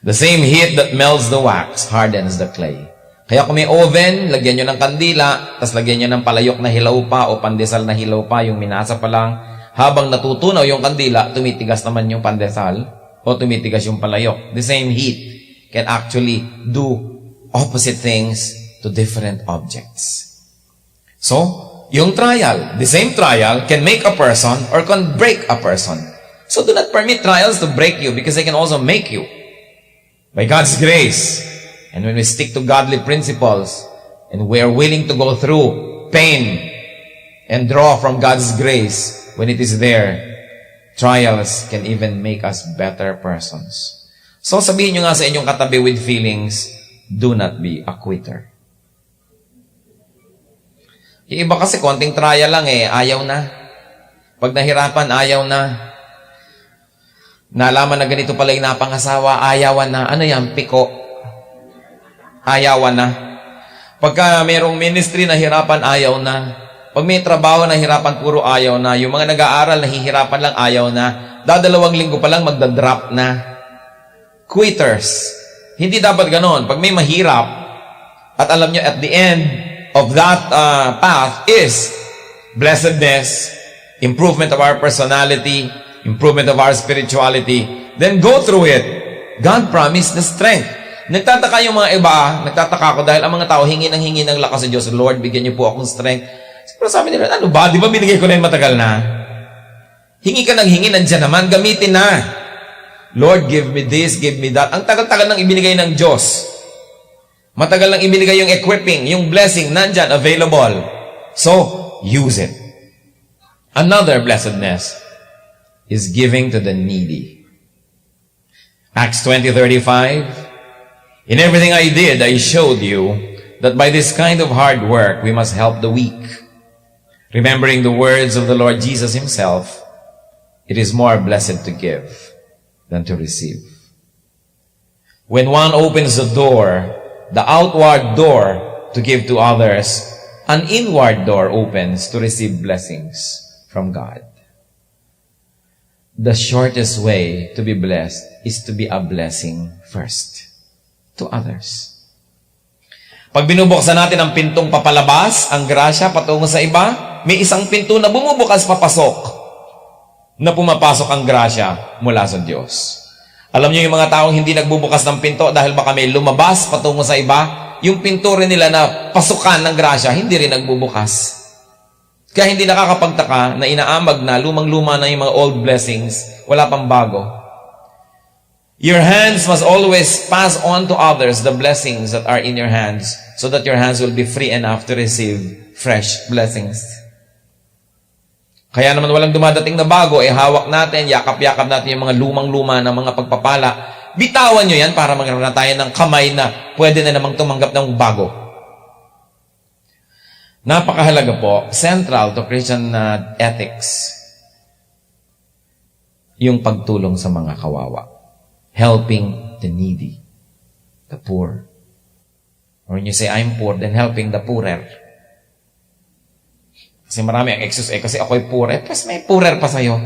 The same heat that melts the wax hardens the clay. Kaya kung may oven, lagyan nyo ng kandila, tas lagyan nyo ng palayok na hilaw pa o pandesal na hilaw pa, yung minasa pa lang. Habang natutunaw yung kandila, tumitigas naman yung pandesal o tumitigas yung palayok. The same heat can actually do opposite things to different objects. So, yung trial, the same trial can make a person or can break a person. So do not permit trials to break you because they can also make you. By God's grace, and when we stick to godly principles, and we are willing to go through pain and draw from God's grace when it is there, trials can even make us better persons. So sabihin nyo nga sa inyong katabi with feelings, do not be a quitter. Yung iba kasi konting trial lang eh, ayaw na. Pag nahirapan, ayaw na. Nalaman na ganito pala yung napangasawa, ayawan na. Ano yan? Piko. Ayawan na. Pagka mayroong ministry, nahirapan, ayaw na. Pag may trabaho, nahirapan, puro ayaw na. Yung mga nag-aaral, nahihirapan lang, ayaw na. Dadalawang linggo pa lang, magdadrop na. Quitters. Hindi dapat ganon. Pag may mahirap, at alam nyo, at the end of that path is blessedness, improvement of our personality, improvement of our spirituality, then go through it. God promised the strength. Nagtataka yung mga iba, nagtataka ko dahil ang mga tao hingi ng lakas sa Diyos. Lord, bigyan niyo po akong strength. Pero sabi nila, ano ba? Di ba binigay ko na yung matagal na? Hingi ka ng hingi, nandiyan naman, gamitin na. Lord, give me this, give me that. Ang tagal-tagal nang ibinigay ng Diyos. Matagal nang ibinigay yung equipping, yung blessing, nandyan, available. So, use it. Another blessedness is giving to the needy. Acts 20:35, in everything I did, I showed you that by this kind of hard work, we must help the weak. Remembering the words of the Lord Jesus Himself, it is more blessed to give than to receive. When one opens the door, the outward door to give to others, an inward door opens to receive blessings from God. The shortest way to be blessed is to be a blessing first to others. Pag binubuksan natin ang pintong papalabas, ang grasya patungo sa iba, may isang pinto na bumubukas papasok, na pumapasok ang grasya mula sa Diyos. Alam niyo yung mga taong hindi nagbubukas ng pinto dahil baka may lumabas patungo sa iba, yung pinto rin nila na pasukan ng grasya, hindi rin nagbubukas. Kaya hindi nakakapagtaka na inaamag na, lumang-luma na yung mga old blessings, wala pang bago. Your hands must always pass on to others the blessings that are in your hands so that your hands will be free enough to receive fresh blessings. Kaya naman walang dumadating na bago, hawak natin, yakap-yakap natin yung mga lumang-luma na mga pagpapala. Bitawan nyo yan para magkaroon na tayo ng kamay na pwede na namang tumanggap ng bago. Napakahalaga po, central to Christian ethics, yung pagtulong sa mga kawawa. helping the needy, the poor. Or when you say, I'm poor, then helping the poorer. Kasi marami ang excuse, kasi ako'y poor. Plus may poorer pa sa'yo.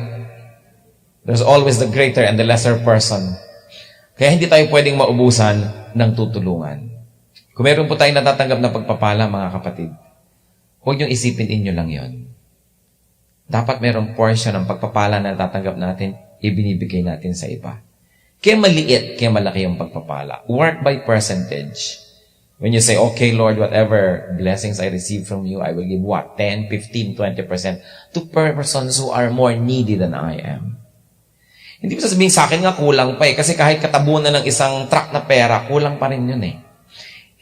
There's always the greater and the lesser person. Kaya hindi tayo pwedeng maubusan ng tutulungan. Kung meron po tayong natatanggap na pagpapala, mga kapatid, huwag niyong isipin inyo lang yon. Dapat merong portion ng pagpapala na natatanggap natin, ibinibigay natin sa iba. Kaya maliit, kaya malaki yung pagpapala. Work by percentage. When you say, okay, Lord, whatever blessings I receive from you, I will give what? 10, 15, 20% to persons who are more needy than I am. Hindi mo sasabihin sa akin nga kulang pa kasi kahit katabunan ng isang truck na pera, kulang pa rin yun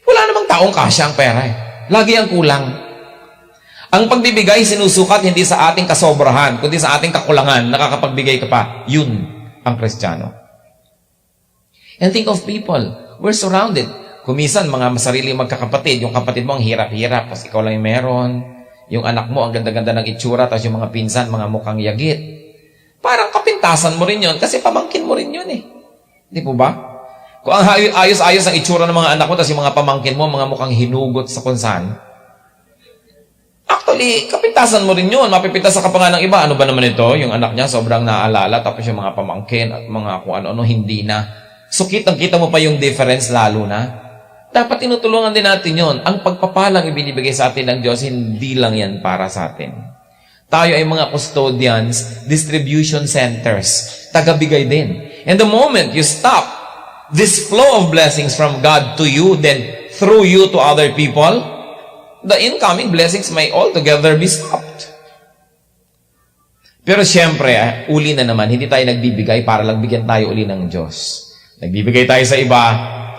Wala namang taong kasya ang pera Lagi ang kulang. Ang pagbibigay sinusukat hindi sa ating kasobrahan, kundi sa ating kakulangan. Nakakapagbigay ka pa. Yun ang Kristiyano. And think of people. We're surrounded. Kumisan, mga masarili magkakapatid. Yung kapatid mo ang hirap-hirap, tapos ikaw lang yung meron. Yung anak mo, ang ganda-ganda ng itsura, tapos yung mga pinsan, mga mukhang yagit. Parang kapintasan mo rin yun, kasi pamangkin mo rin yun Di po ba? Kung ang ayos-ayos ang itsura ng mga anak mo, tapos yung mga pamangkin mo, mga mukhang hinugot sa kung saan, actually, kapintasan mo rin yun. Mapipintas sa kapangan ng iba. Ano ba naman ito? Yung anak niya, sobrang naaalala, tapos yung mga pamangkin at mga kung ano-ano, hindi na. So, kitang-kita mo pa yung difference lalo na. Dapat tinutulungan din natin yon. Ang pagpapalang ibinibigay sa atin ng Diyos, hindi lang yan para sa atin. Tayo ay mga custodians, distribution centers, tagabigay din. And the moment you stop this flow of blessings from God to you, then through you to other people, the incoming blessings may altogether be stopped. Pero siyempre, uli na naman, hindi tayo nagbibigay para lang bigyan tayo uli ng Diyos. Nagbibigay tayo sa iba,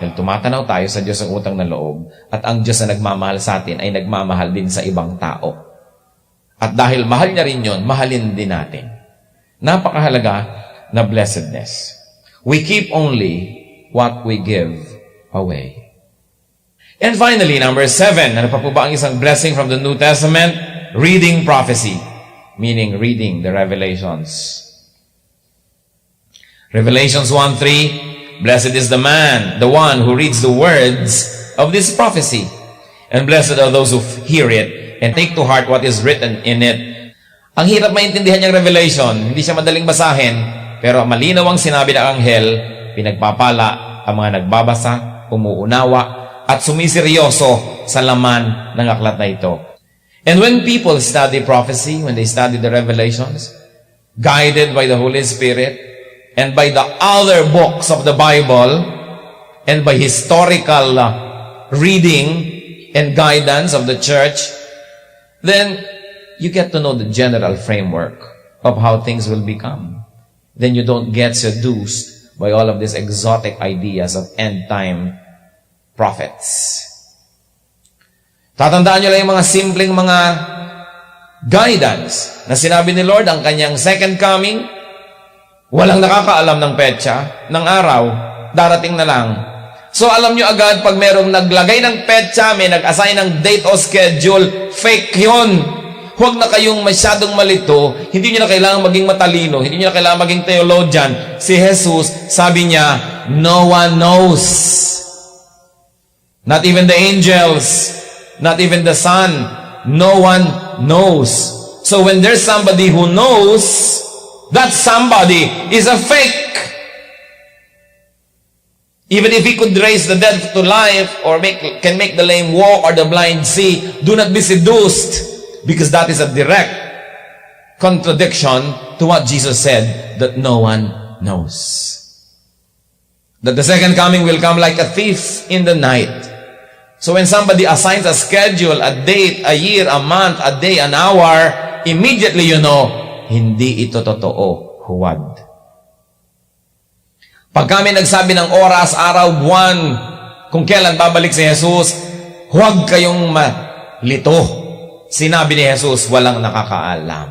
dahil tumatanaw tayo sa Diyos ang utang na loob, at ang Diyos na nagmamahal sa atin ay nagmamahal din sa ibang tao. At dahil mahal niya rin yun, mahalin din natin. Napakahalaga na blessedness. We keep only what we give away. And finally, number 7, ano pa po ba ang isang blessing from the New Testament? Reading prophecy, meaning reading the Revelations. Revelations 1:3, blessed is the man, the one who reads the words of this prophecy. And blessed are those who hear it and take to heart what is written in it. Ang hirap maintindihan niyang revelation, hindi siya madaling basahin, pero malinaw ang sinabi ng anghel, pinagpapala ang mga nagbabasa, umuunawa, at sumiseryoso sa laman ng aklat na ito. And when people study prophecy, when they study the revelations, guided by the Holy Spirit, and by the other books of the Bible, and by historical reading and guidance of the church, then you get to know the general framework of how things will become. Then you don't get seduced by all of these exotic ideas of end-time prophets. Tatandaan nyo lang yung mga simpleng mga guidance na sinabi ni Lord, ang kanyang second coming, walang nakakaalam ng petsa, ng araw, darating na lang. So alam nyo agad, pag merong naglagay ng petsa, may nag-assign ng date o schedule, fake yun. Huwag na kayong masyadong malito, hindi nyo na kailangan maging matalino, hindi nyo na kailangan maging theologian. Si Jesus, sabi niya, no one knows. Not even the angels, not even the Son, no one knows. So when there's somebody who knows, that somebody is a fake. Even if he could raise the dead to life or can make the lame walk or the blind see, do not be seduced, because that is a direct contradiction to what Jesus said, that no one knows. That the second coming will come like a thief in the night. So when somebody assigns a schedule, a date, a year, a month, a day, an hour, immediately you know, hindi ito totoo, huwad. Pag kami nagsabi ng oras, araw, buwan, kung kailan babalik si Jesus, huwag kayong malito. Sinabi ni Jesus, walang nakakaalam.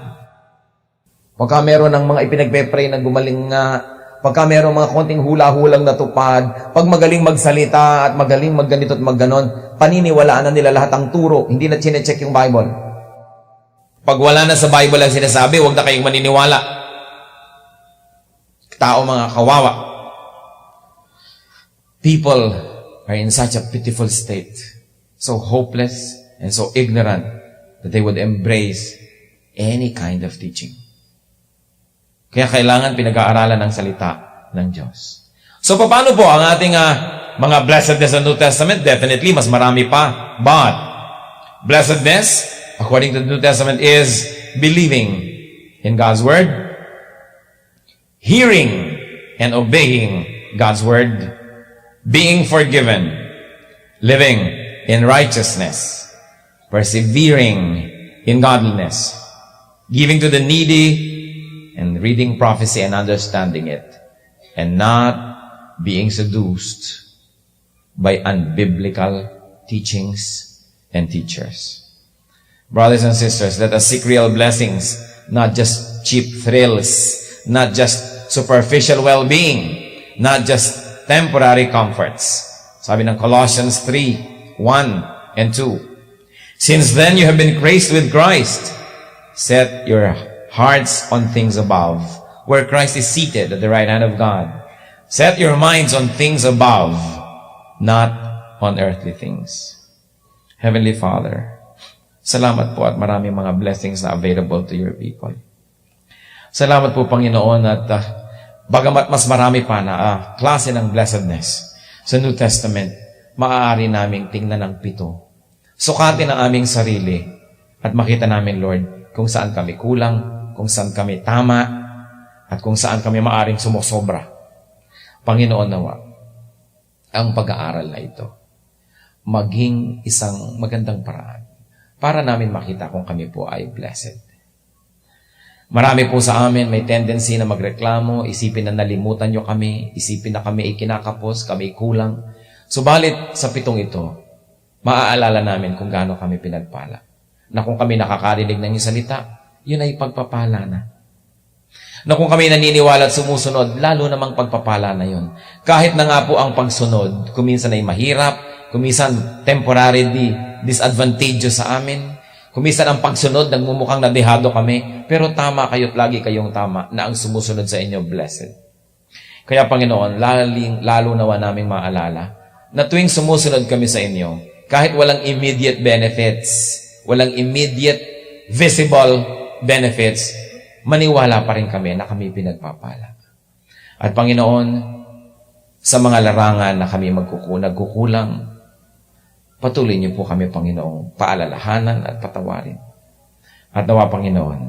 Pagka meron ng mga ipinagpe-pray na gumaling nga, pagka meron mga konting hula-hulang natupad, pag magaling magsalita at magaling magganito at magganon, paniniwalaan na nila lahat ang turo, hindi na chinecheck yung Bible. Pag wala na sa Bible ang sinasabi, huwag na kayong maniniwala. Tao mga kawawa. people are in such a pitiful state, so hopeless and so ignorant that they would embrace any kind of teaching. Kaya kailangan pinag-aaralan ng salita ng Diyos. So, paano po ang ating mga blessedness sa New Testament? Definitely, mas marami pa. But, blessedness, according to the New Testament, is believing in God's Word, hearing and obeying God's Word, being forgiven, living in righteousness, persevering in godliness, giving to the needy, and reading prophecy and understanding it, and not being seduced by unbiblical teachings and teachers. Brothers and sisters, let us seek real blessings, not just cheap thrills, not just superficial well-being, not just temporary comforts. Sabi ng Colossians 3:1 and 2. Since then you have been graced with Christ. Set your hearts on things above, where Christ is seated at the right hand of God. Set your minds on things above, not on earthly things. Heavenly Father, salamat po at maraming mga blessings na available to your people. Salamat po, Panginoon, at bagamat mas marami pa na klase ng blessedness sa New Testament, maaari naming tingnan ng 7. Sukatin ang aming sarili at makita namin, Lord, kung saan kami kulang, kung saan kami tama, at kung saan kami maaring sumusobra. Panginoon, nawa, ang pag-aaral na ito maging isang magandang paraan para namin makita kung kami po ay blessed. Marami po sa amin may tendency na magreklamo, isipin na nalimutan nyo kami, isipin na kami ikinakapos, kami kulang. Subalit sa 7 ito, maaalala namin kung gaano kami pinagpala. Na kung kami nakakarinig ng iyong salita, yun ay pagpapala na. Na kung kami naniniwala at sumusunod, lalo namang pagpapala na yun. Kahit na nga po ang pagsunod, kuminsan ay mahirap, kuminsan temporarily disadvantageous sa amin, kuminsan ang pagsunod, nagmumukhang nadehado kami, pero tama kayo't lagi kayong tama na ang sumusunod sa inyo, blessed. Kaya Panginoon, lalo nawa naming maalala na tuwing sumusunod kami sa inyo, kahit walang immediate benefits, walang immediate visible benefits, maniwala pa rin kami na kami pinagpapala. At Panginoon, sa mga larangan na kami nagkukulang, patuloy niyo po kami, Panginoon, paalalahanan at patawarin. At nawa, Panginoon,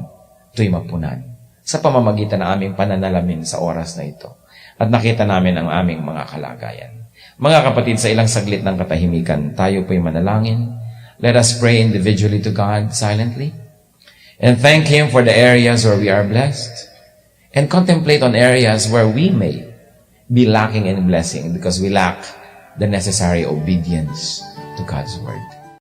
ito'y mapunan sa pamamagitan ng aming pananalamin sa oras na ito. At nakita namin ang aming mga kalagayan. Mga kapatid, sa ilang saglit ng katahimikan, tayo po'y manalangin. Let us pray individually to God silently and thank Him for the areas where we are blessed and contemplate on areas where we may be lacking in blessing because we lack the necessary obedience to God's Word.